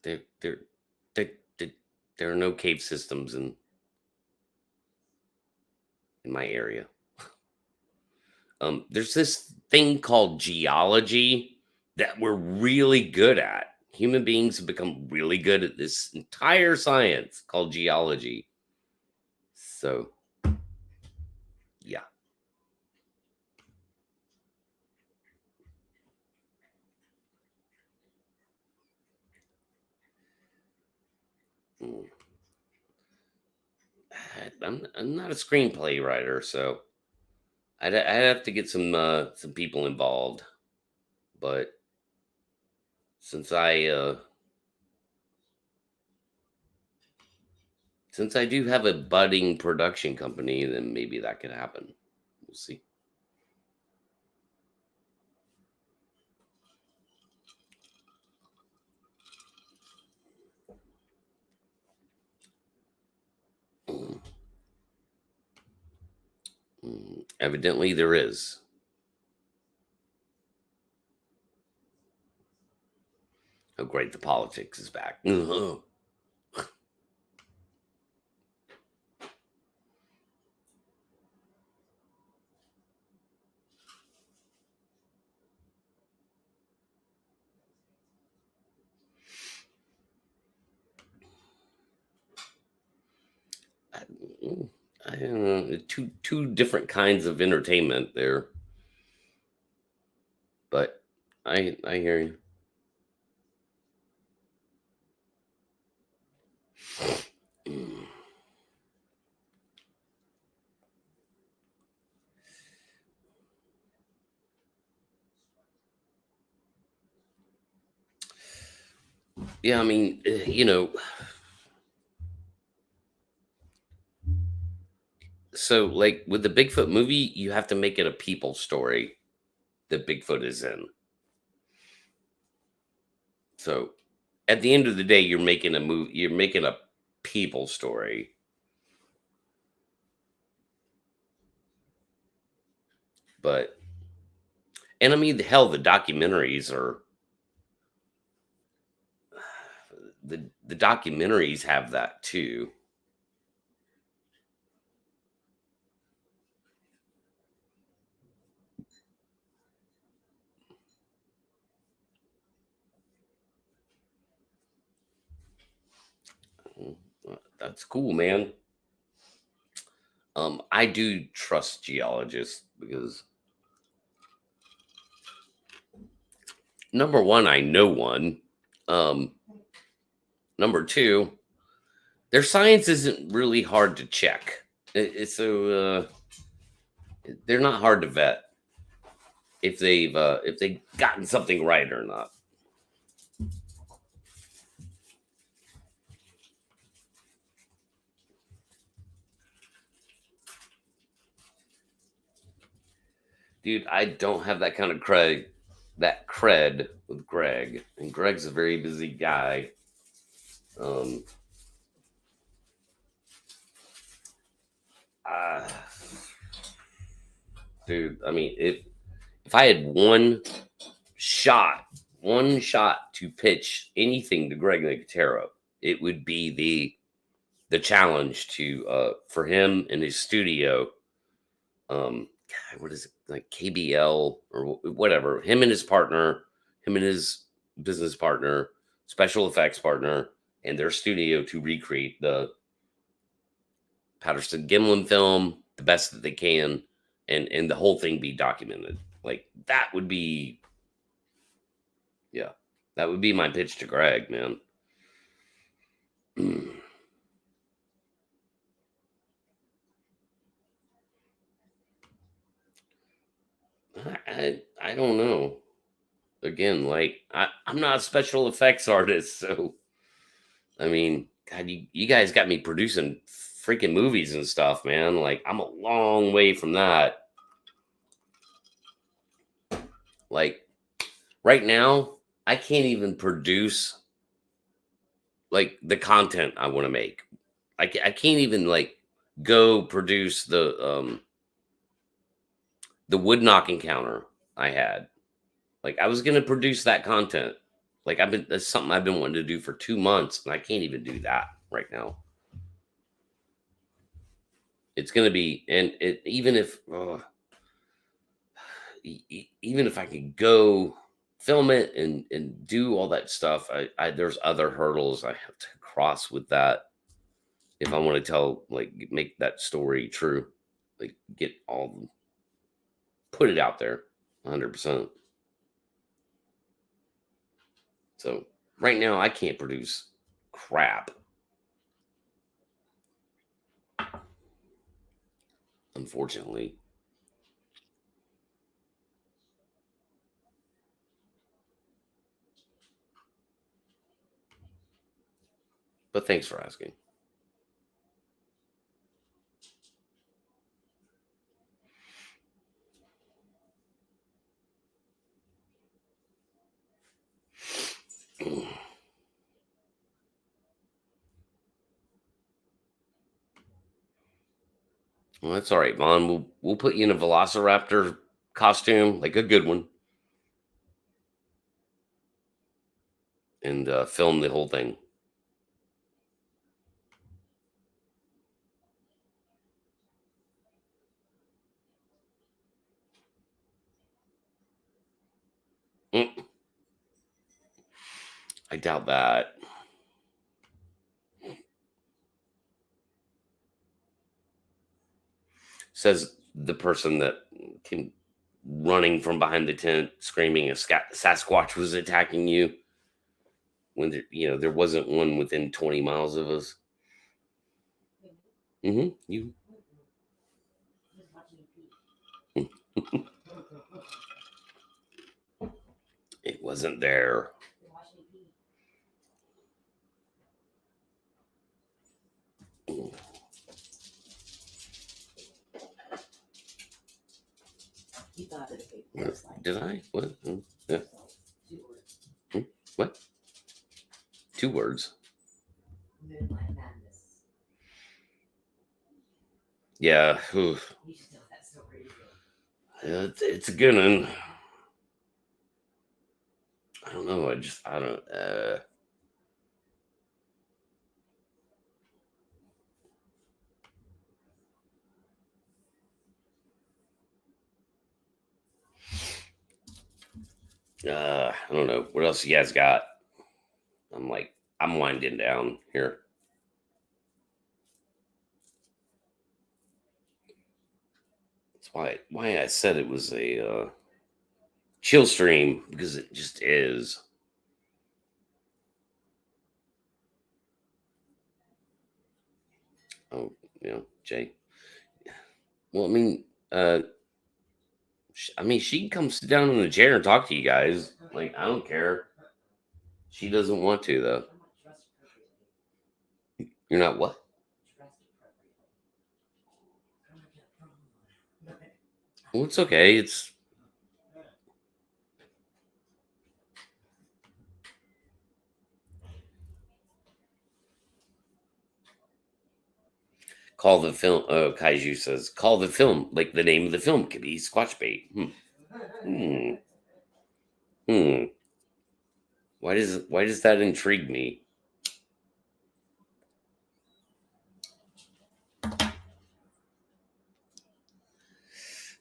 There there there, there, there are no cave systems in my area. There's this thing called geology that we're really good at. Human beings have become really good at this entire science called geology. So, yeah. Mm. I'm not a screenplay writer, so I'd have to get some people involved. But since I since I do have a budding production company, then maybe that could happen. We'll see. Evidently, there is. Oh, great! The politics is back. I, I don't know. Two different kinds of entertainment there, but I hear you. Mm. Yeah, I mean, so like with the Bigfoot movie, you have to make it a people story that Bigfoot is in. So at the end of the day, you're making a movie. You're making a people story, but and I mean, the hell, the documentaries are the documentaries have that too. Mm, That's cool, man. I do trust geologists because number one, I know one. Um, Number two, their science isn't really hard to check. They're not hard to vet if they've gotten something right or not. Dude, I don't have that kind of cred with Greg, and Greg's a very busy guy. Um, uh, Dude, I mean, if I had shot, one shot to pitch anything to Greg Nicotero, it would be the challenge to for him in his studio. God, what is it, like KBL or whatever? Him and his partner, him and his business partner, special effects partner, and their studio to recreate the Patterson Gimlin film the best that they can, and the whole thing be documented. Like that would be, yeah, that would be my pitch to Greg, man. I don't know. Again, like I'm not a special effects artist, so I mean, God, you guys got me producing freaking movies and stuff, man. Like I'm a long way from that. Like right now, I can't even produce like the content I want to make. I can't even like go produce the wood knocking counter I had. Like I was gonna produce that content. Like that's something I've been wanting to do for 2 months, and I can't even do that right now. It's gonna be, and it even if even if I could go film it and do all that stuff, I there's other hurdles I have to cross with that if I want to tell like make that story true, like get all put it out there 100%. So right now I can't produce crap, unfortunately. But thanks for asking. Well, that's all right, Vaughn. We'll put you in a Velociraptor costume, like a good one, and film the whole thing. Mm, I doubt that. Says the person that came running from behind the tent, screaming a Sasquatch was attacking you when there wasn't one within 20 miles of us. You. It wasn't there. Did I? What? Yeah. What? 2 words. Yeah. It's a good one. I don't know. I don't. I don't know. What else you guys got? I'm winding down here. That's why I said it was a chill stream, because it just is. Oh, Jay. Well, she can come sit down in the chair and talk to you guys. Like, I don't care. She doesn't want to, though. You're not what? Well, it's okay. It's call the film. Kaiju says, call the film. Like, the name of the film could be Squatch Bait. Hmm. Why does that intrigue me?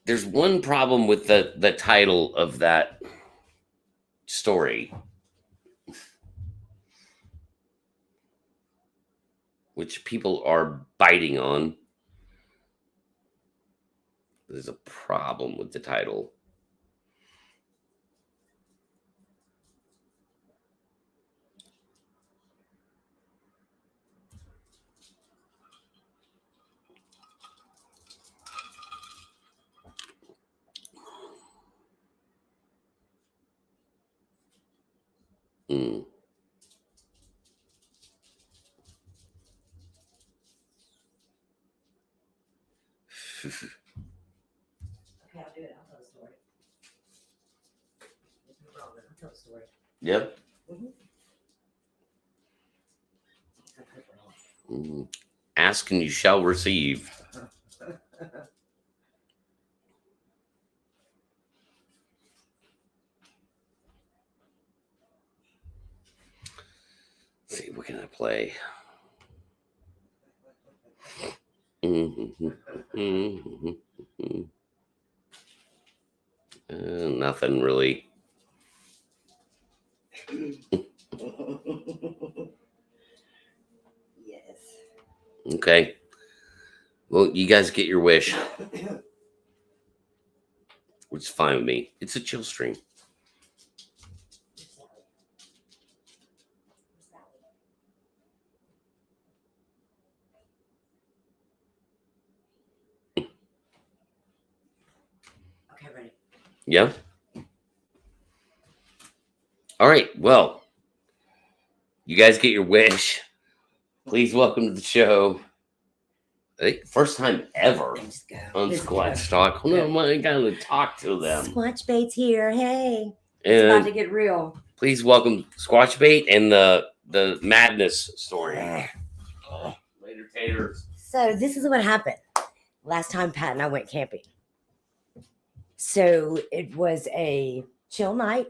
There's one problem with the title of that story, which people are biting on. There's a problem with the title. Mm. Okay, I'll do it. I'll tell the story. I'll tell the story. Yep. Ask and you shall receive. Let's see, what can I play? Nothing really. Yes. Okay. Well, you guys get your wish, which is fine with me. It's a chill stream. Okay, ready. Yeah. All right. Well, you guys get your wish. Please welcome to the show. I think first time ever on Squatch Talk. Hold on, I gotta talk to them. Squatch Bait's here. Hey, it's about to get real. Please welcome Squatch Bait and the Madness story. Later, taters. So this is what happened. last time Pat and I went camping. So it was a chill night.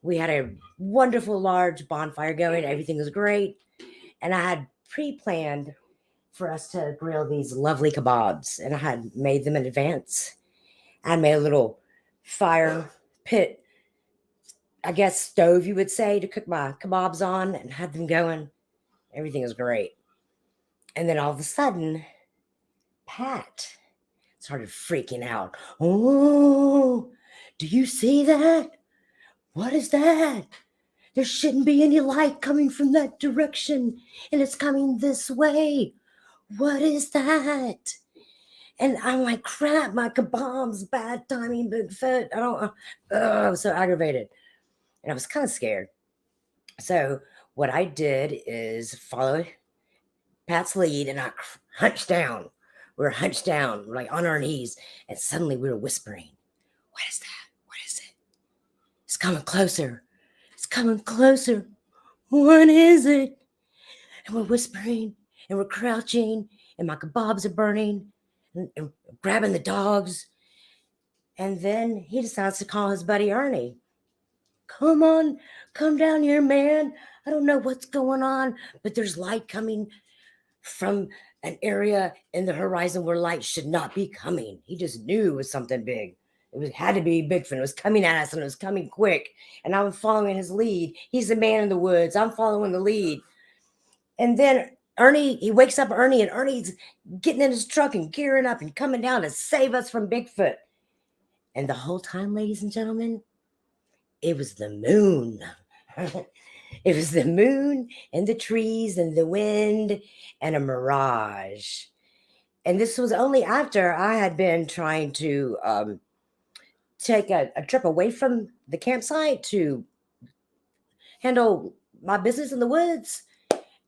We had a wonderful large bonfire going. Everything was great. And I had pre planned for us to grill these lovely kebabs, and I had made them in advance. I made a little fire pit, I guess stove, you would say, to cook my kebabs on and had them going. Everything was great. And then all of a sudden, Pat started freaking out. Oh, do you see that? What is that? There shouldn't be any light coming from that direction, and it's coming this way. What is that? And I'm like, crap, my kebabs, bad timing, Bigfoot. I was so aggravated. And I was kind of scared. So what I did is follow Pat's lead, and I hunched down. We were hunched down, we're like on our knees, and suddenly we were whispering, what is that? What is it? It's coming closer. It's coming closer. What is it? And we're whispering, and we're crouching, and my kebabs are burning, and grabbing the dogs. And then he decides to call his buddy Ernie. Come on, come down here, man. I don't know what's going on, but there's light coming from an area in the horizon where light should not be coming. He just knew it was something big. Had to be Bigfoot. It was coming at us, and it was coming quick. And I was following his lead. He's the man in the woods. I'm following the lead. And then Ernie, he wakes up Ernie, and Ernie's getting in his truck and gearing up and coming down to save us from Bigfoot. And the whole time, ladies and gentlemen, it was the moon. It was the moon and the trees and the wind and a mirage. And this was only after I had been trying to take a trip away from the campsite to handle my business in the woods.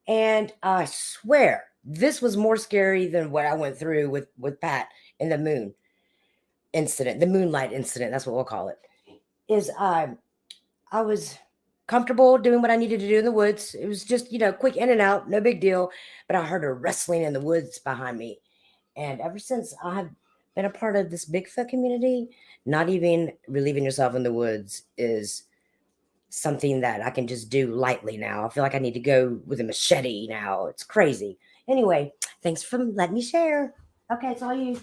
And I swear, this was more scary than what I went through with Pat in the moon incident, the moonlight incident. That's what we'll call it. Is I was comfortable doing what I needed to do in the woods. It was just, quick in and out, no big deal. But I heard a rustling in the woods behind me. And ever since I've been a part of this Bigfoot community, not even relieving yourself in the woods is something that I can just do lightly now. I feel like I need to go with a machete now. It's crazy. Anyway, thanks for letting me share. Okay, it's all you.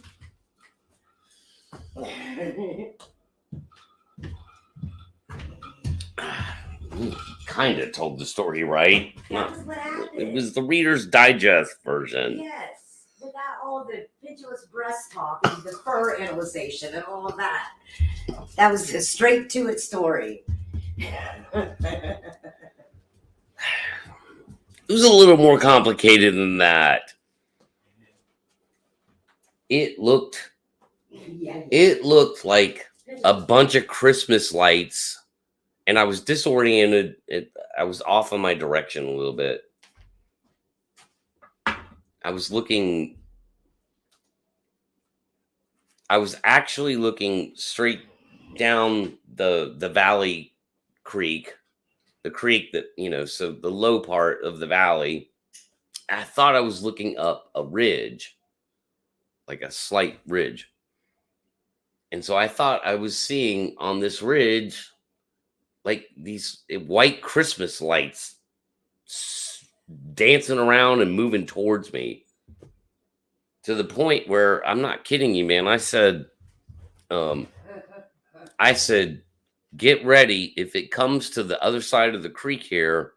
Kind of told the story right. That was what happened. It was the Reader's Digest version. Yes, without all the pendulous breast talk and the fur analyzation and all of that. That was a straight to it story. It was a little more complicated than that. It looked like a bunch of Christmas lights, and I was disoriented. I was off on my direction a little bit. I was actually looking straight down the valley creek, the creek that, so the low part of the valley. I thought I was looking up a ridge, like a slight ridge. And so I thought I was seeing on this ridge like these white Christmas lights dancing around and moving towards me, to the point where, I'm not kidding you, man. I said, get ready. If it comes to the other side of the creek here,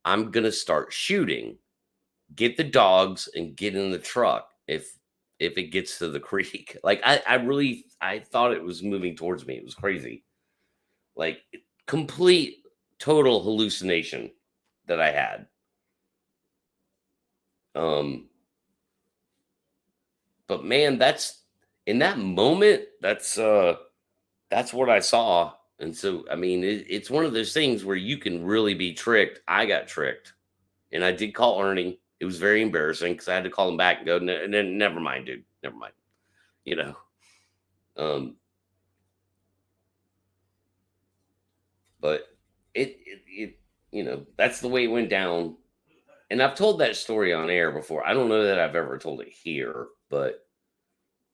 I'm going to start shooting. Get the dogs and get in the truck if it gets to the creek. Like, I thought it was moving towards me. It was crazy. Like, complete, total hallucination that I had. But man, in that moment, that's what I saw. And so, I mean, it's one of those things where you can really be tricked. I got tricked, and I did call Ernie. It was very embarrassing because I had to call him back and go, never mind, dude, never mind. But it that's the way it went down. And I've told that story on air before. I don't know that I've ever told it here, but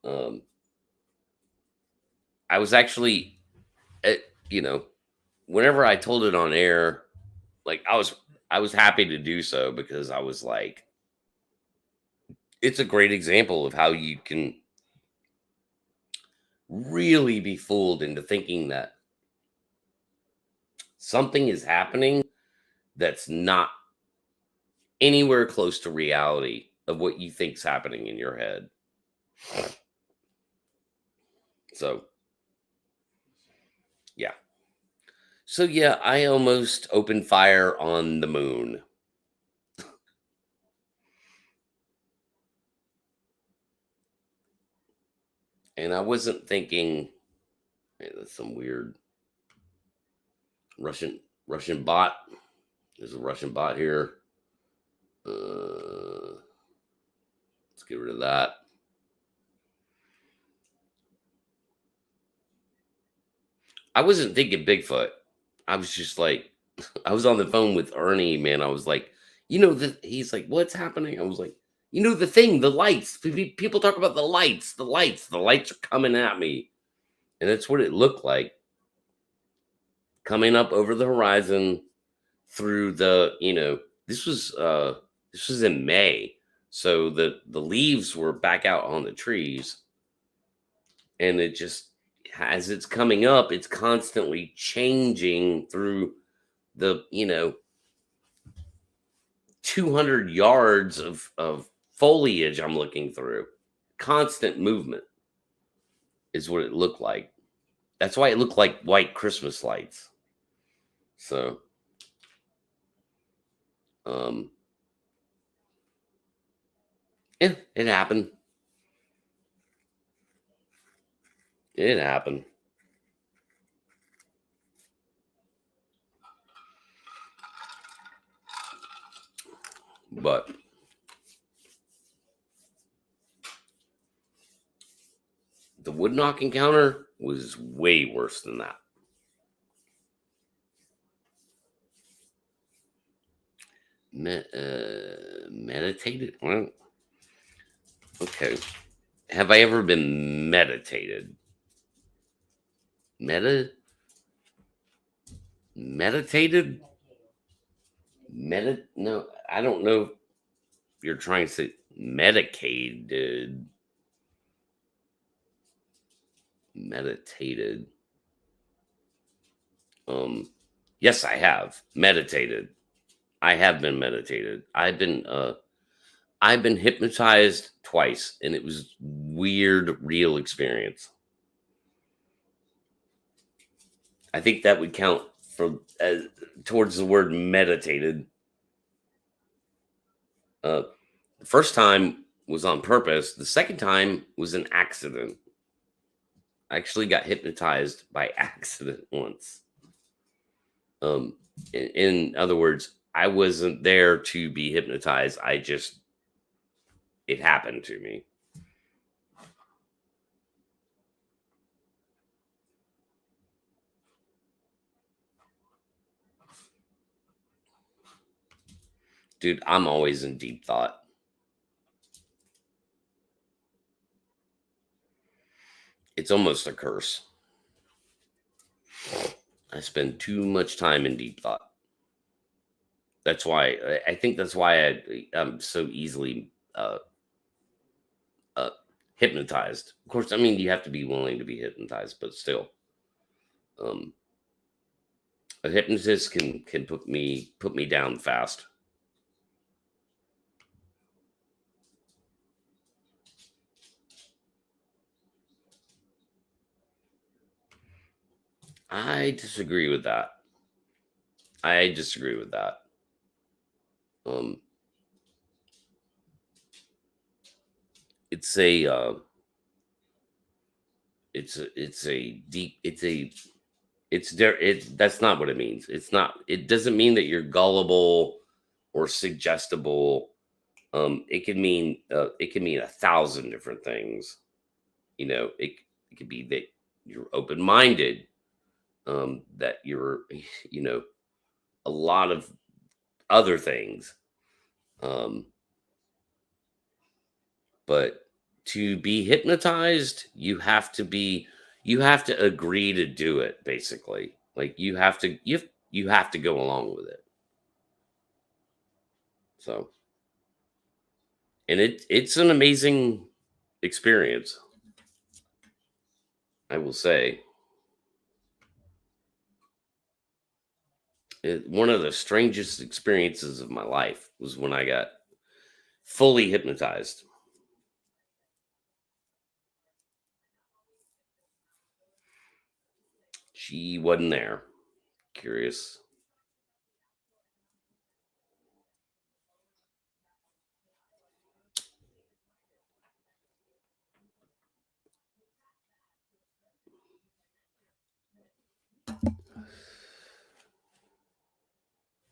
Um, I was actually, uh, you know, whenever I told it on air, like I was happy to do so because I was like, it's a great example of how you can really be fooled into thinking that something is happening that's not anywhere close to reality of what you think's happening in your head. So, yeah. So, yeah, I almost opened fire on the moon. And I wasn't thinking, "Hey, that's some weird Russian bot. There's a Russian bot here. Let's get rid of that." I wasn't thinking Bigfoot. I was just like, I was on the phone with Ernie, man. I was like, he's like, "What's happening?" I was like, the thing, the lights. People talk about the lights, the lights are coming at me. And that's what it looked like, coming up over the horizon through this was in May. So the leaves were back out on the trees, and it just, as it's coming up, it's constantly changing through the 200 yards of foliage I'm looking through. Constant movement is what it looked like. That's why it looked like white Christmas lights. So, um, yeah, it happened. It happened. But the wood knock encounter was way worse than that. Meditated? Well, okay. Have I ever been meditated? Meditated? No, I don't know if you're trying to say medicated. Meditated. Um, yes, I have meditated. I have been meditated. I've been hypnotized twice, and it was weird, real experience. I think that would count for towards the word meditated. Uh, the first time was on purpose. The second time was an accident. I actually got hypnotized by accident once. In other words, I wasn't there to be hypnotized. It happened to me. Dude, I'm always in deep thought. It's almost a curse. I spend too much time in deep thought. That's why I think that's why I'm so easily uh, hypnotized. Of course, I mean you have to be willing to be hypnotized, but still, um, a hypnotist can put me down fast. I disagree with that. I disagree with that. Um, it's a it's a deep it's there. That's not what it means. It's not. It doesn't mean that you're gullible or suggestible. It can mean 1,000 different things. It could be that you're open minded. That you're you know a lot of other things. Um, but to be hypnotized, you have to agree to do it, basically. Like, you have to go along with it. So, and it's an amazing experience, I will say. One of the strangest experiences of my life was when I got fully hypnotized. She wasn't there. Curious.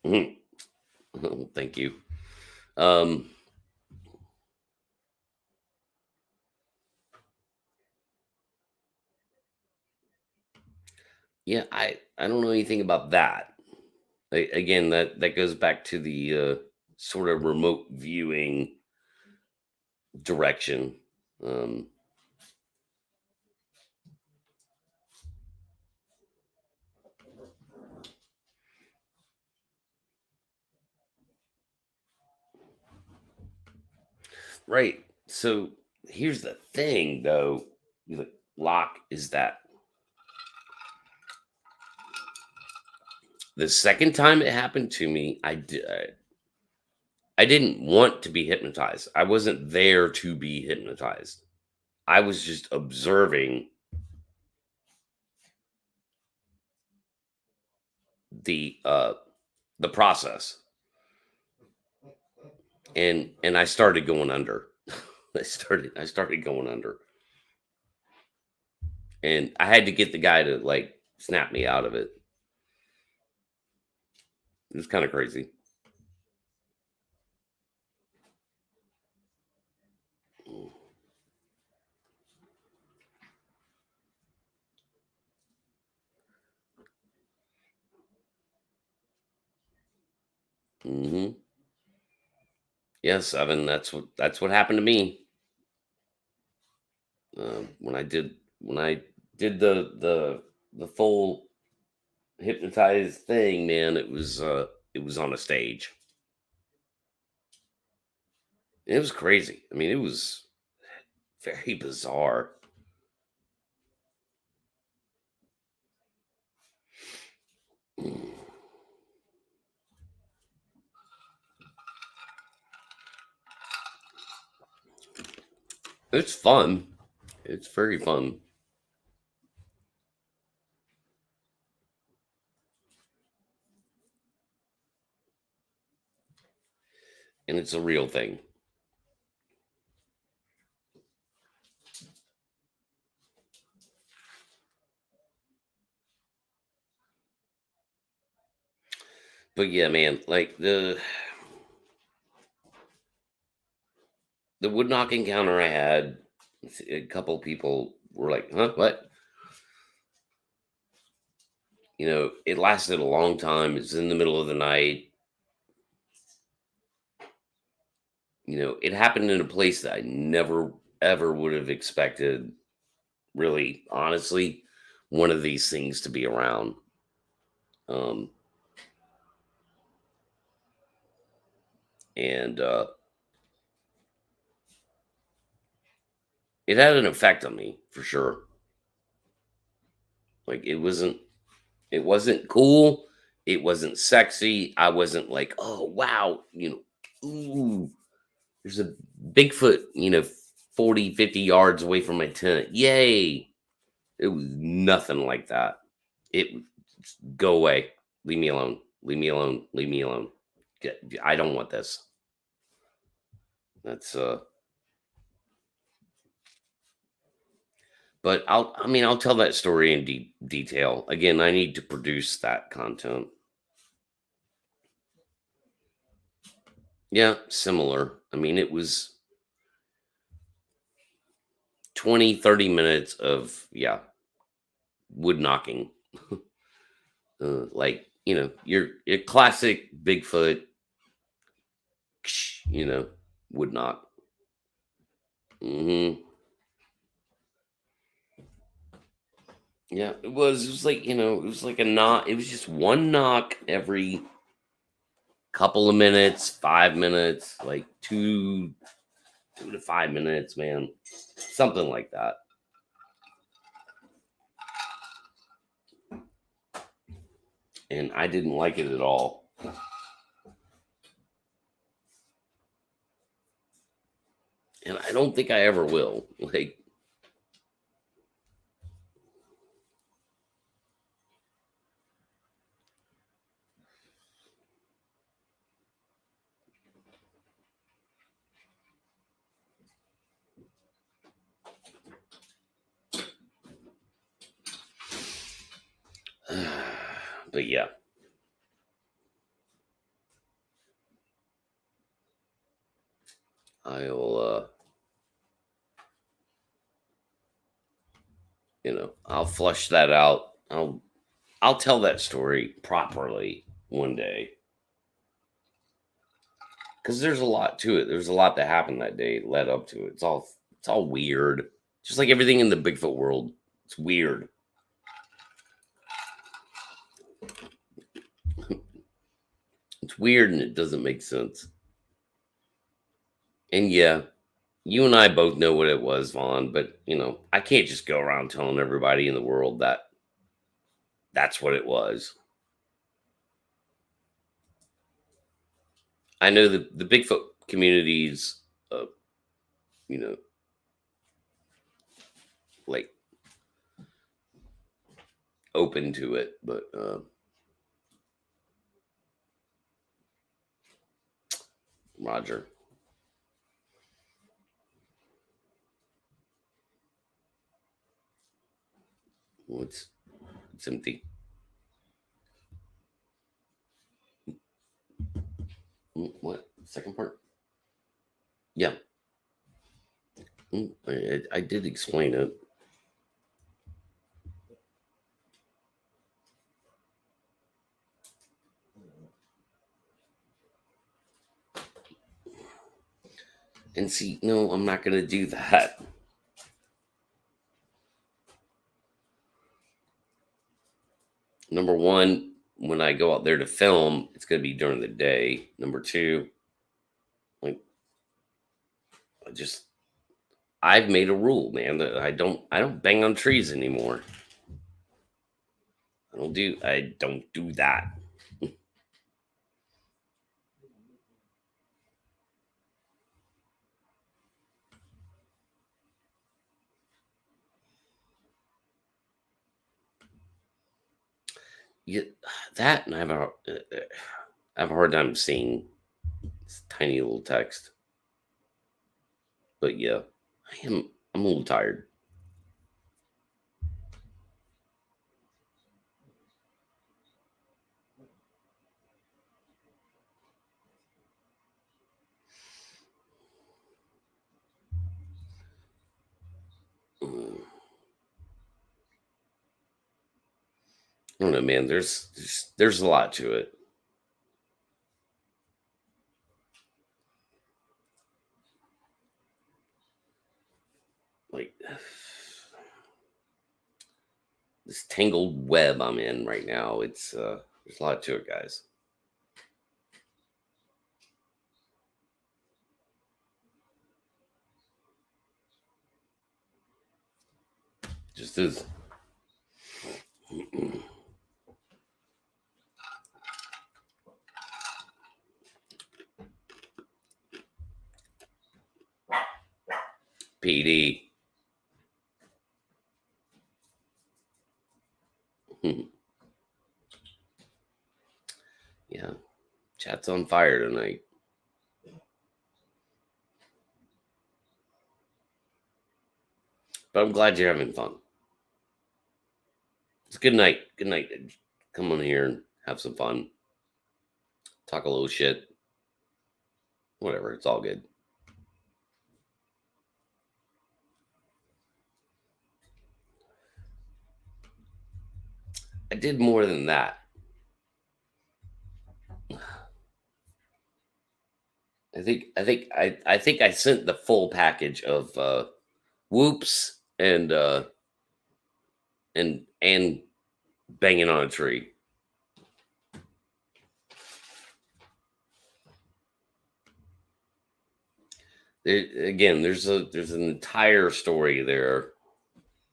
Mhm. Thank you. Um, yeah, I don't know anything about that. Again, that goes back to the sort of remote viewing direction. Um, right. So here's the thing, though. The lock is that the second time it happened to me, I didn't want to be hypnotized. I wasn't there to be hypnotized. I was just observing the uh the process, and I started going under. I started going under, and I had to get the guy to like snap me out of it. It was kind of crazy. Hmm. Yeah, 7. That's what happened to me. When I did the full hypnotized thing, man. It was on a stage. It was crazy. I mean, it was very bizarre. It's fun. It's very fun, and it's a real thing. But yeah, man, like the wood knock encounter I had, a couple people were like, "Huh, what?" It lasted a long time. It's in the middle of the night. It happened in a place that I never ever would have expected. Really, honestly, one of these things to be around. Um, and it had an effect on me for sure. Like, it wasn't cool. It wasn't sexy. I wasn't like, oh wow, ooh, there's a Bigfoot, 40, 50 yards away from my tent. Yay. It was nothing like that. It Go away. Leave me alone. Leave me alone. Leave me alone. I don't want this. That's but I'll tell that story in detail. Again, I need to produce that content. Yeah, similar. I mean, it was 20, 30 minutes of, yeah, wood knocking. Like, your classic Bigfoot, you know, would knock. Hmm. Yeah, it was. It was like, it was like a knock. It was just one knock every couple of minutes, 5 minutes, like 2 to 5 minutes, man, something like that. And I didn't like it at all. And I don't think I ever will. Like, but yeah, I'll, I'll flush that out. I'll tell that story properly one day because there's a lot to it. There's a lot that happened that day led up to it. It's all weird. Just like everything in the Bigfoot world, it's weird. It's weird and it doesn't make sense. And yeah, you and I both know what it was, Vaughn, but I can't just go around telling everybody in the world that that's what it was. I know the Bigfoot community's, uh, you know, like open to it, but Roger, well, it's empty. What second part? Yeah, I did explain it. And see, no, I'm not gonna do that. Number one, when I go out there to film, it's gonna be during the day. Number two, like just I've made a rule, man, that I don't bang on trees anymore. I don't do that. Yeah, that and I have a hard time seeing this tiny little text. But yeah, I'm a little tired. Mm, I don't know, man. There's a lot to it. Like this tangled web I'm in right now. It's there's a lot to it, guys. Just is. PD. Yeah, chat's on fire tonight. But I'm glad you're having fun. It's a good night. Good night. Come on here and have some fun. Talk a little shit. Whatever. It's all good. I did more than that. I think I sent the full package of whoops and banging on a tree. Again, there's an entire story there.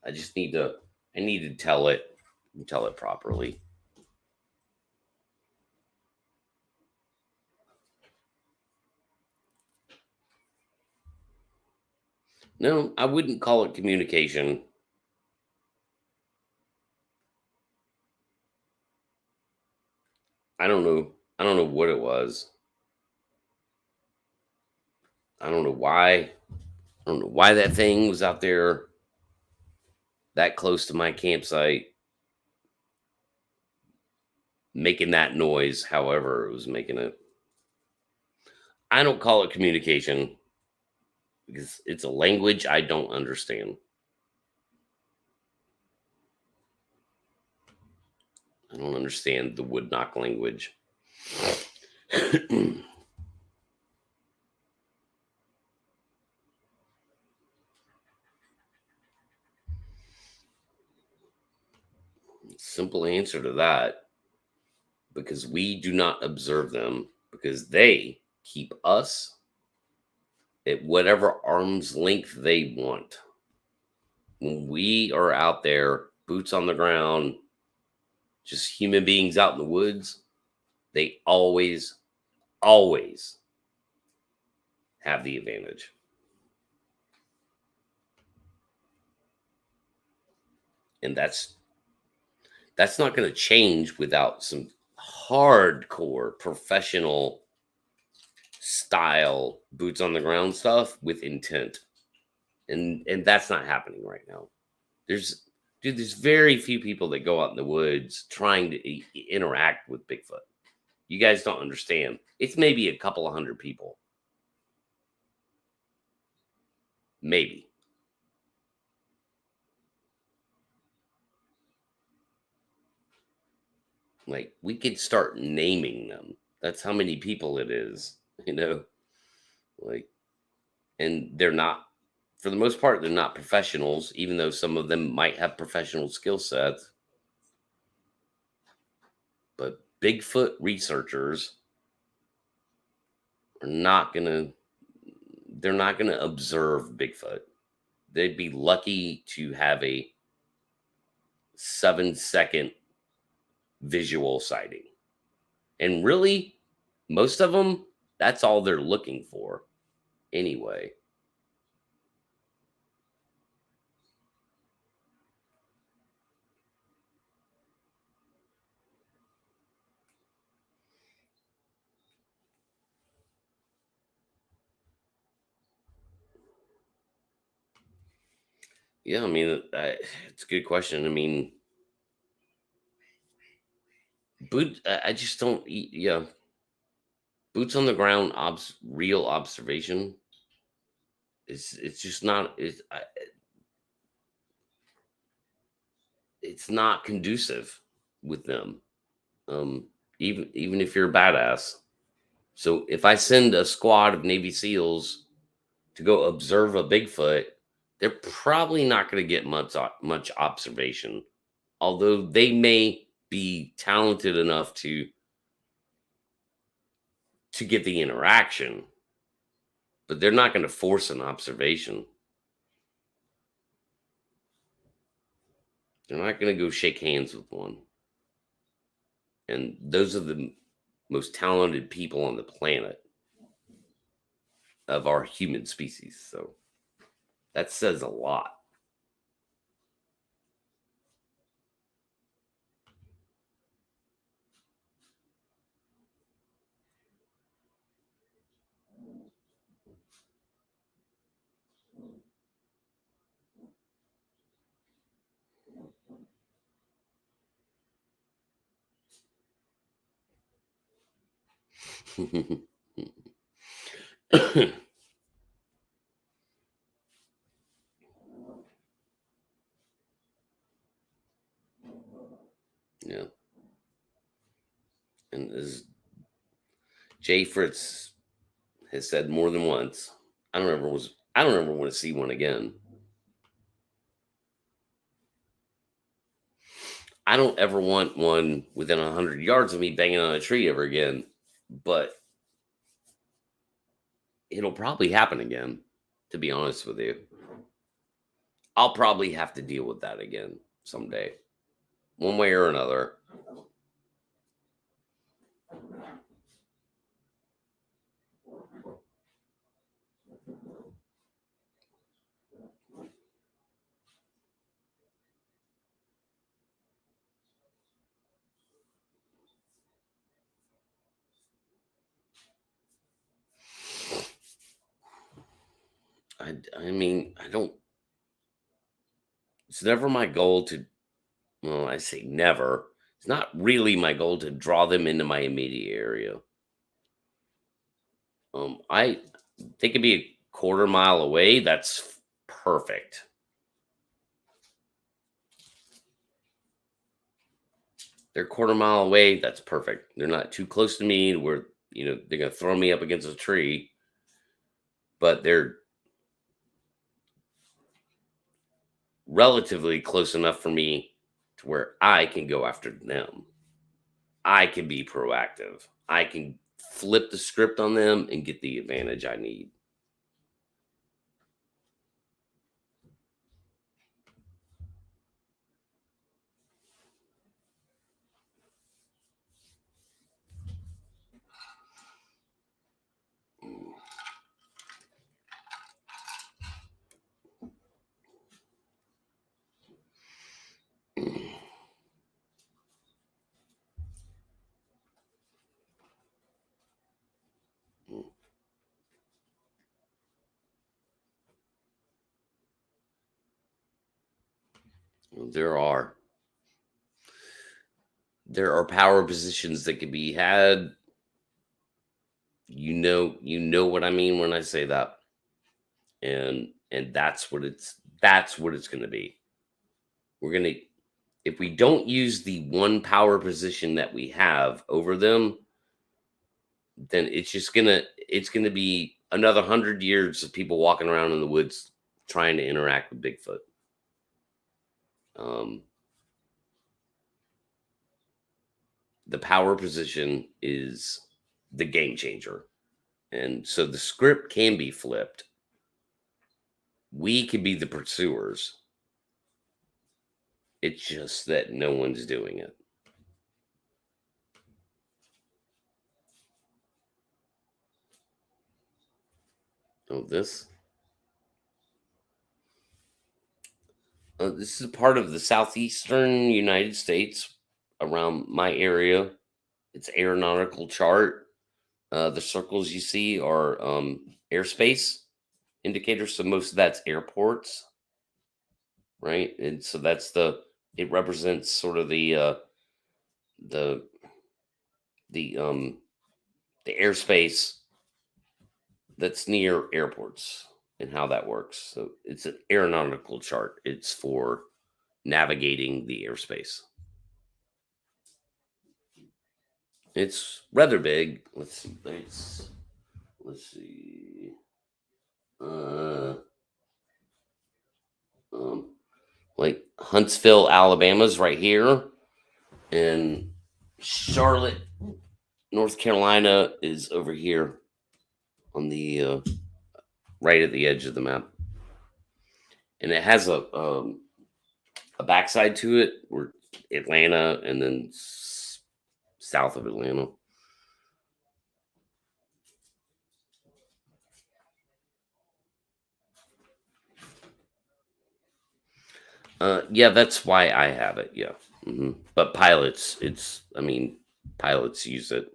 I just need to I need to tell it and tell it properly. No, I wouldn't call it communication. I don't know. I don't know what it was. I don't know why. I don't know why that thing was out there that close to my campsite making that noise, however it was making it. I don't call it communication because it's a language I don't understand. I don't understand the wood knock language. Simple answer to that, because we do not observe them, because they keep us at whatever arm's length they want. When we are out there, boots on the ground, just human beings out in the woods, they always have the advantage. And that's not going to change without some hardcore professional style boots on the ground stuff with intent. And that's not happening right now. There's very few people that go out in the woods trying to interact with Bigfoot. You guys don't understand. It's maybe a couple of hundred people. Maybe. Like, we could start naming them. That's how many people it is, you know? Like, and they're not, for the most part, they're not professionals, even though some of them might have professional skill sets. But Bigfoot researchers are not gonna they're not gonna observe Bigfoot. They'd be lucky to have a 7-second visual sighting. And really, most of them, that's all they're looking for anyway. Yeah, I mean, it's a good question. I mean, I just don't. Yeah, boots on the ground, real observation. It's just not. It's not conducive with them. Even if you're a badass. So if I send a squad of Navy SEALs to go observe a Bigfoot, they're probably not going to get much observation, although they may be talented enough to get the interaction, but they're not going to force an observation. They're not going to go shake hands with one. And those are the most talented people on the planet of our human species. So that says a lot. Yeah. And as Jay Fritz has said more than once, I don't ever want to see one again. I don't ever want one within 100 yards of me banging on a tree ever again. But it'll probably happen again. To be honest with you, I'll probably have to deal with that again someday, one way or another. I mean, I don't. It's never my goal to. Well, I say never. It's not really my goal to draw them into my immediate area. I They could be a quarter mile away. That's perfect. They're a quarter mile away. That's perfect. They're not too close to me where they're gonna throw me up against a tree, but they're relatively close enough for me to where I can go after them. I can be proactive. I can flip the script on them and get the advantage I need. There are there are power positions that can be had. You know what I mean when I say that. And that's what it's going to be. We're going to If we don't use the one power position that we have over them, then it's gonna be another 100 years of people walking around in the woods trying to interact with Bigfoot. Um, the power position is the game changer, and so the script can be flipped. We can be the pursuers. It's just that no one's doing it. Oh, this is part of the southeastern United States, around my area. It's aeronautical chart. The circles you see are airspace indicators. So most of that's airports, right? And so it represents sort of the the um the airspace that's near airports and how that works. So it's an aeronautical chart. It's for navigating the airspace. It's rather big. Let's see. Let's see. Uh, um, like Huntsville, Alabama's right here, and Charlotte, North Carolina is over here on the right at the edge of the map, and it has a backside to it where Atlanta, and then south of Atlanta. Yeah, that's why I have it. Yeah. But pilots use it,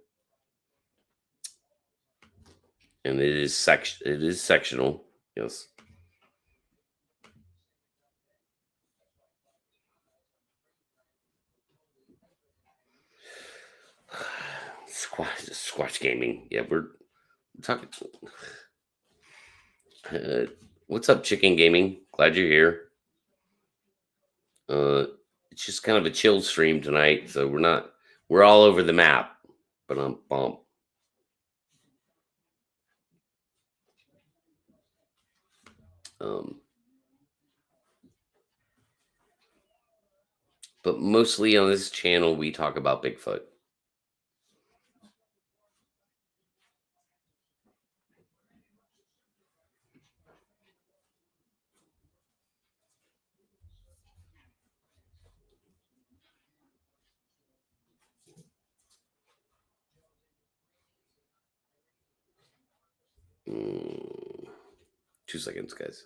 and it is sectional. Yes. Squash gaming. Yeah, we're talking. Uh, what's up, Chicken Gaming? Glad you're here. Uh, it's just kind of a chill stream tonight, so we're all over the map. But I'm bump. Um, but mostly on this channel we talk about Bigfoot. Mm, 2 seconds, guys.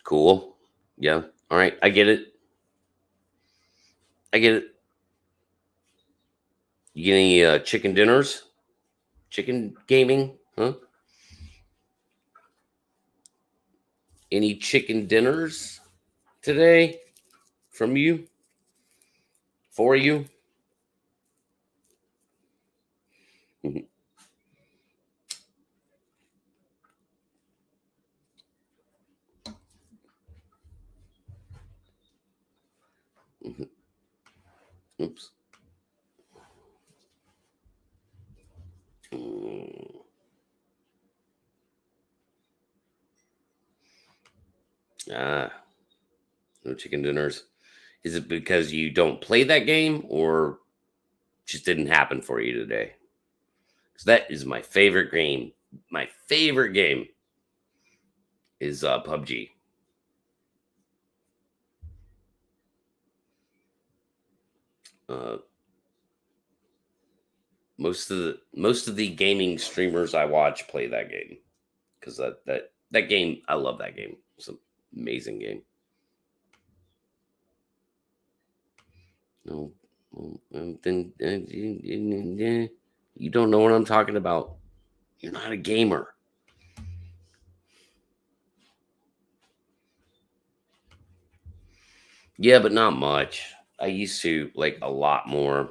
Cool. Yeah. All right. I get it. I get it. You get any chicken dinners? Chicken gaming? Huh? Any chicken dinners today from you? For you? Mhm, mhm. Oops. Mm, ah, no chicken dinners. Is it because you don't play that game or just didn't happen for you today? Because that is my favorite game. My favorite game is PUBG. Uh, most of the gaming streamers I watch play that game because that game, I love that game. It's an amazing game. No, then you don't know what I'm talking about. You're not a gamer. Yeah, but not much. I used to like a lot more.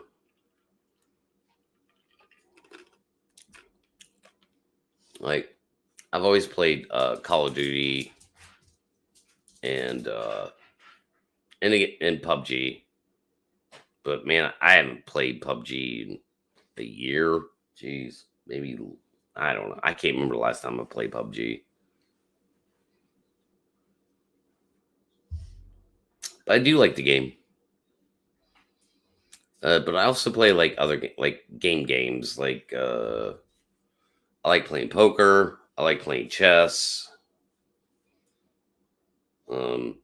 Like I've always played Call of Duty and and PUBG. But man, I haven't played PUBG in a year. Jeez, maybe I don't know. I can't remember the last time I played PUBG. But I do like the game. But I also play like other like games. Like I like playing poker. I like playing chess. Um,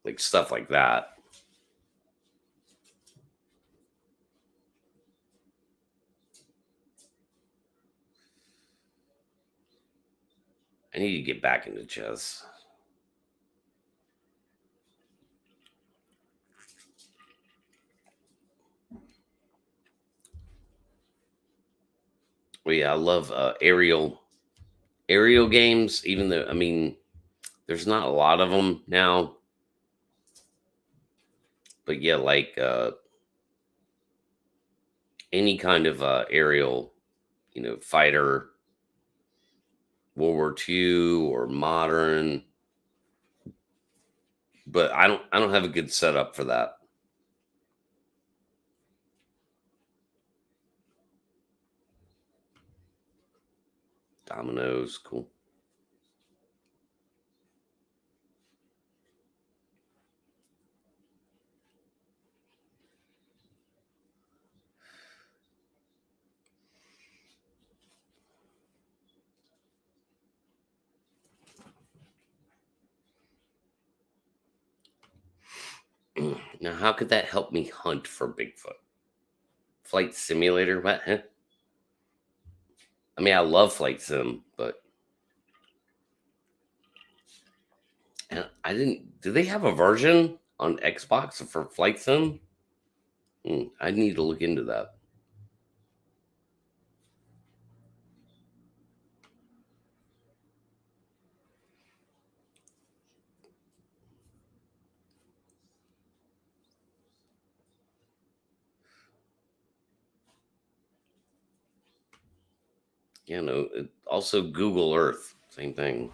like stuff like that. I need to get back into chess. Well, yeah, I love aerial games. Even though I mean, there's not a lot of them now. But yeah, like any kind of aerial, fighter, World War II or modern. But I don't have a good setup for that. Dominoes, cool. Now, how could that help me hunt for Bigfoot? Flight simulator? What? Huh? I mean, I love flight sim, but And I didn't. Do they have a version on Xbox for Flight Sim? I need to look into that. You know, also Google Earth, same thing.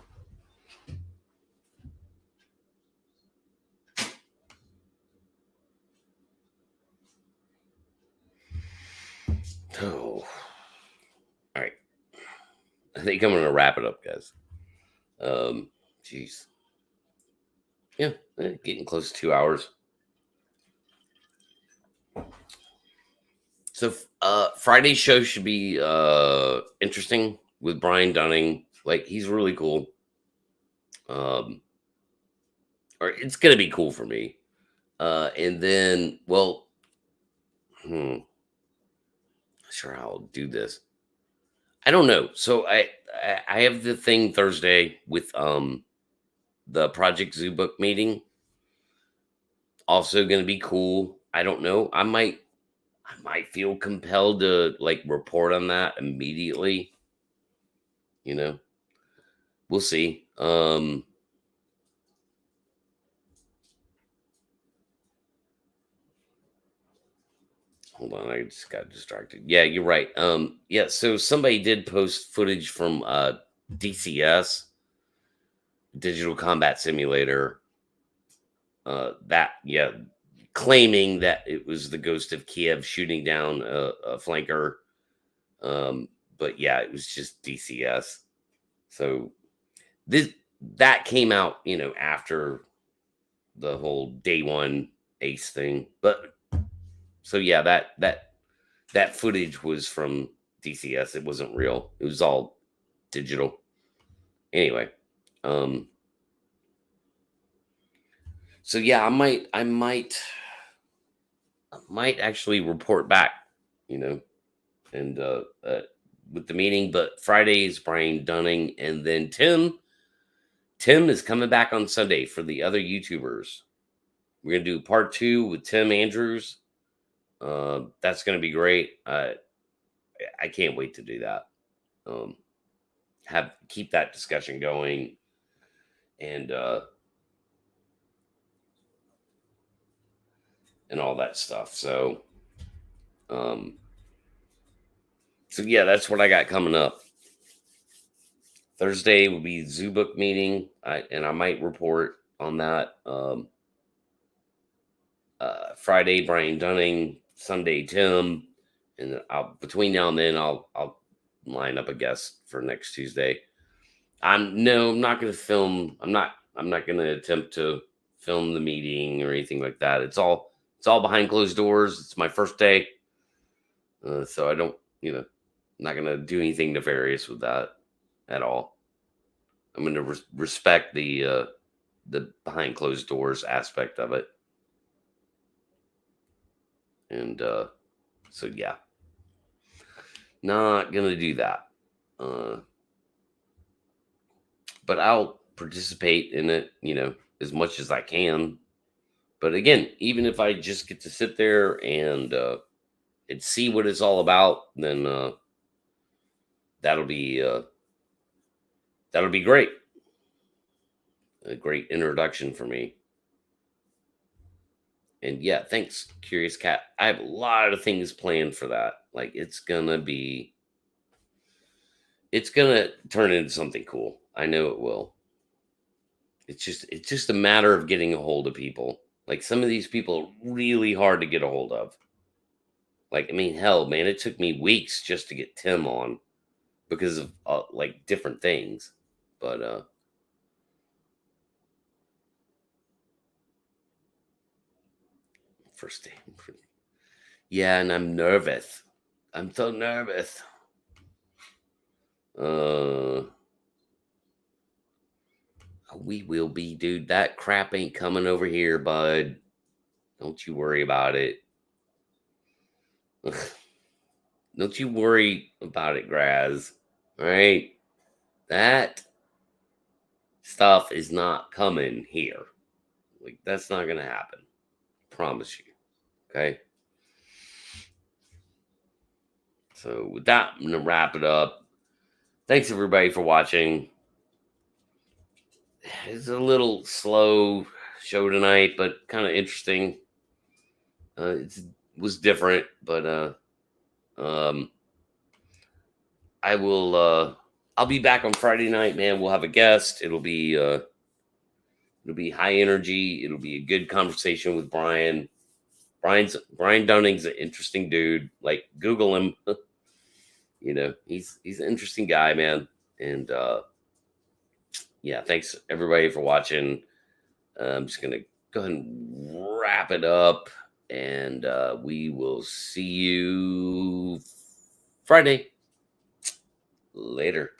Oh, all right. I think I'm gonna wrap it up, guys. Jeez, yeah, getting close to 2 hours. So, Friday's show should be interesting with Brian Dunning. Like, he's really cool. Um, or it's gonna be cool for me. And then, well, not sure how I'll do this. I don't know. So I have the thing Thursday with the Project Zoo book meeting. Also going to be cool. I don't know. I might feel compelled to like report on that immediately. You know, we'll see. Hold on, I just got distracted. Yeah, you're right. Yeah, so somebody did post footage from DCS, Digital Combat Simulator. That, yeah, claiming that it was the ghost of Kiev shooting down a flanker. But yeah, it was just DCS. So this that came out, after the whole day one ace thing. But so yeah, that footage was from DCS. It wasn't real. It was all digital. Anyway, um, so yeah, I might actually report back, you know, and with the meeting. But Friday is Brian Dunning, and then Tim is coming back on Sunday for the other YouTubers. We're gonna do part two with Tim Andrews. That's gonna be great. I can't wait to do that. Um, have keep that discussion going, and all that stuff. Um, so yeah, that's what I got coming up. Thursday will be Zoo Book meeting, and I might report on that. Friday, Brian Dunning. Sunday, Tim, and then between now and then, I'll line up a guest for next Tuesday. I'm not going to film. I'm not going to attempt to film the meeting or anything like that. It's all behind closed doors. It's my first day, so I don't, I'm not going to do anything nefarious with that at all. I'm going to respect the behind closed doors aspect of it, and so yeah, not going to do that. Uh, but I'll participate in it, as much as I can. But again, even if I just get to sit there and see what it's all about, then that'll be uh, that'll be great. A great introduction for me. And yeah, thanks, Curious Cat. I have a lot of things planned for that. Like it's gonna turn into something cool. I know it will. It's just a matter of getting a hold of people. Like some of these people are really hard to get a hold of. Like, I mean, hell, man, it took me weeks just to get Tim on because of like different things. But first day, yeah, and I'm nervous. I'm so nervous. Uh, we will be, dude. That crap ain't coming over here, bud. Don't you worry about it. Don't you worry about it, Graz. All right, that stuff is not coming here. Like, that's not gonna happen. Promise you. Okay. So with that, I'm gonna wrap it up. Thanks everybody for watching. It's a little slow show tonight, but kind of interesting. It was different, but I will. I'll be back on Friday night, man. We'll have a guest. It'll be high energy. It'll be a good conversation with Brian. Brian Dunning's an interesting dude. Like, Google him. You know, he's an interesting guy, man. And yeah, thanks everybody for watching. I'm just gonna go ahead and wrap it up, and we will see you Friday. Later.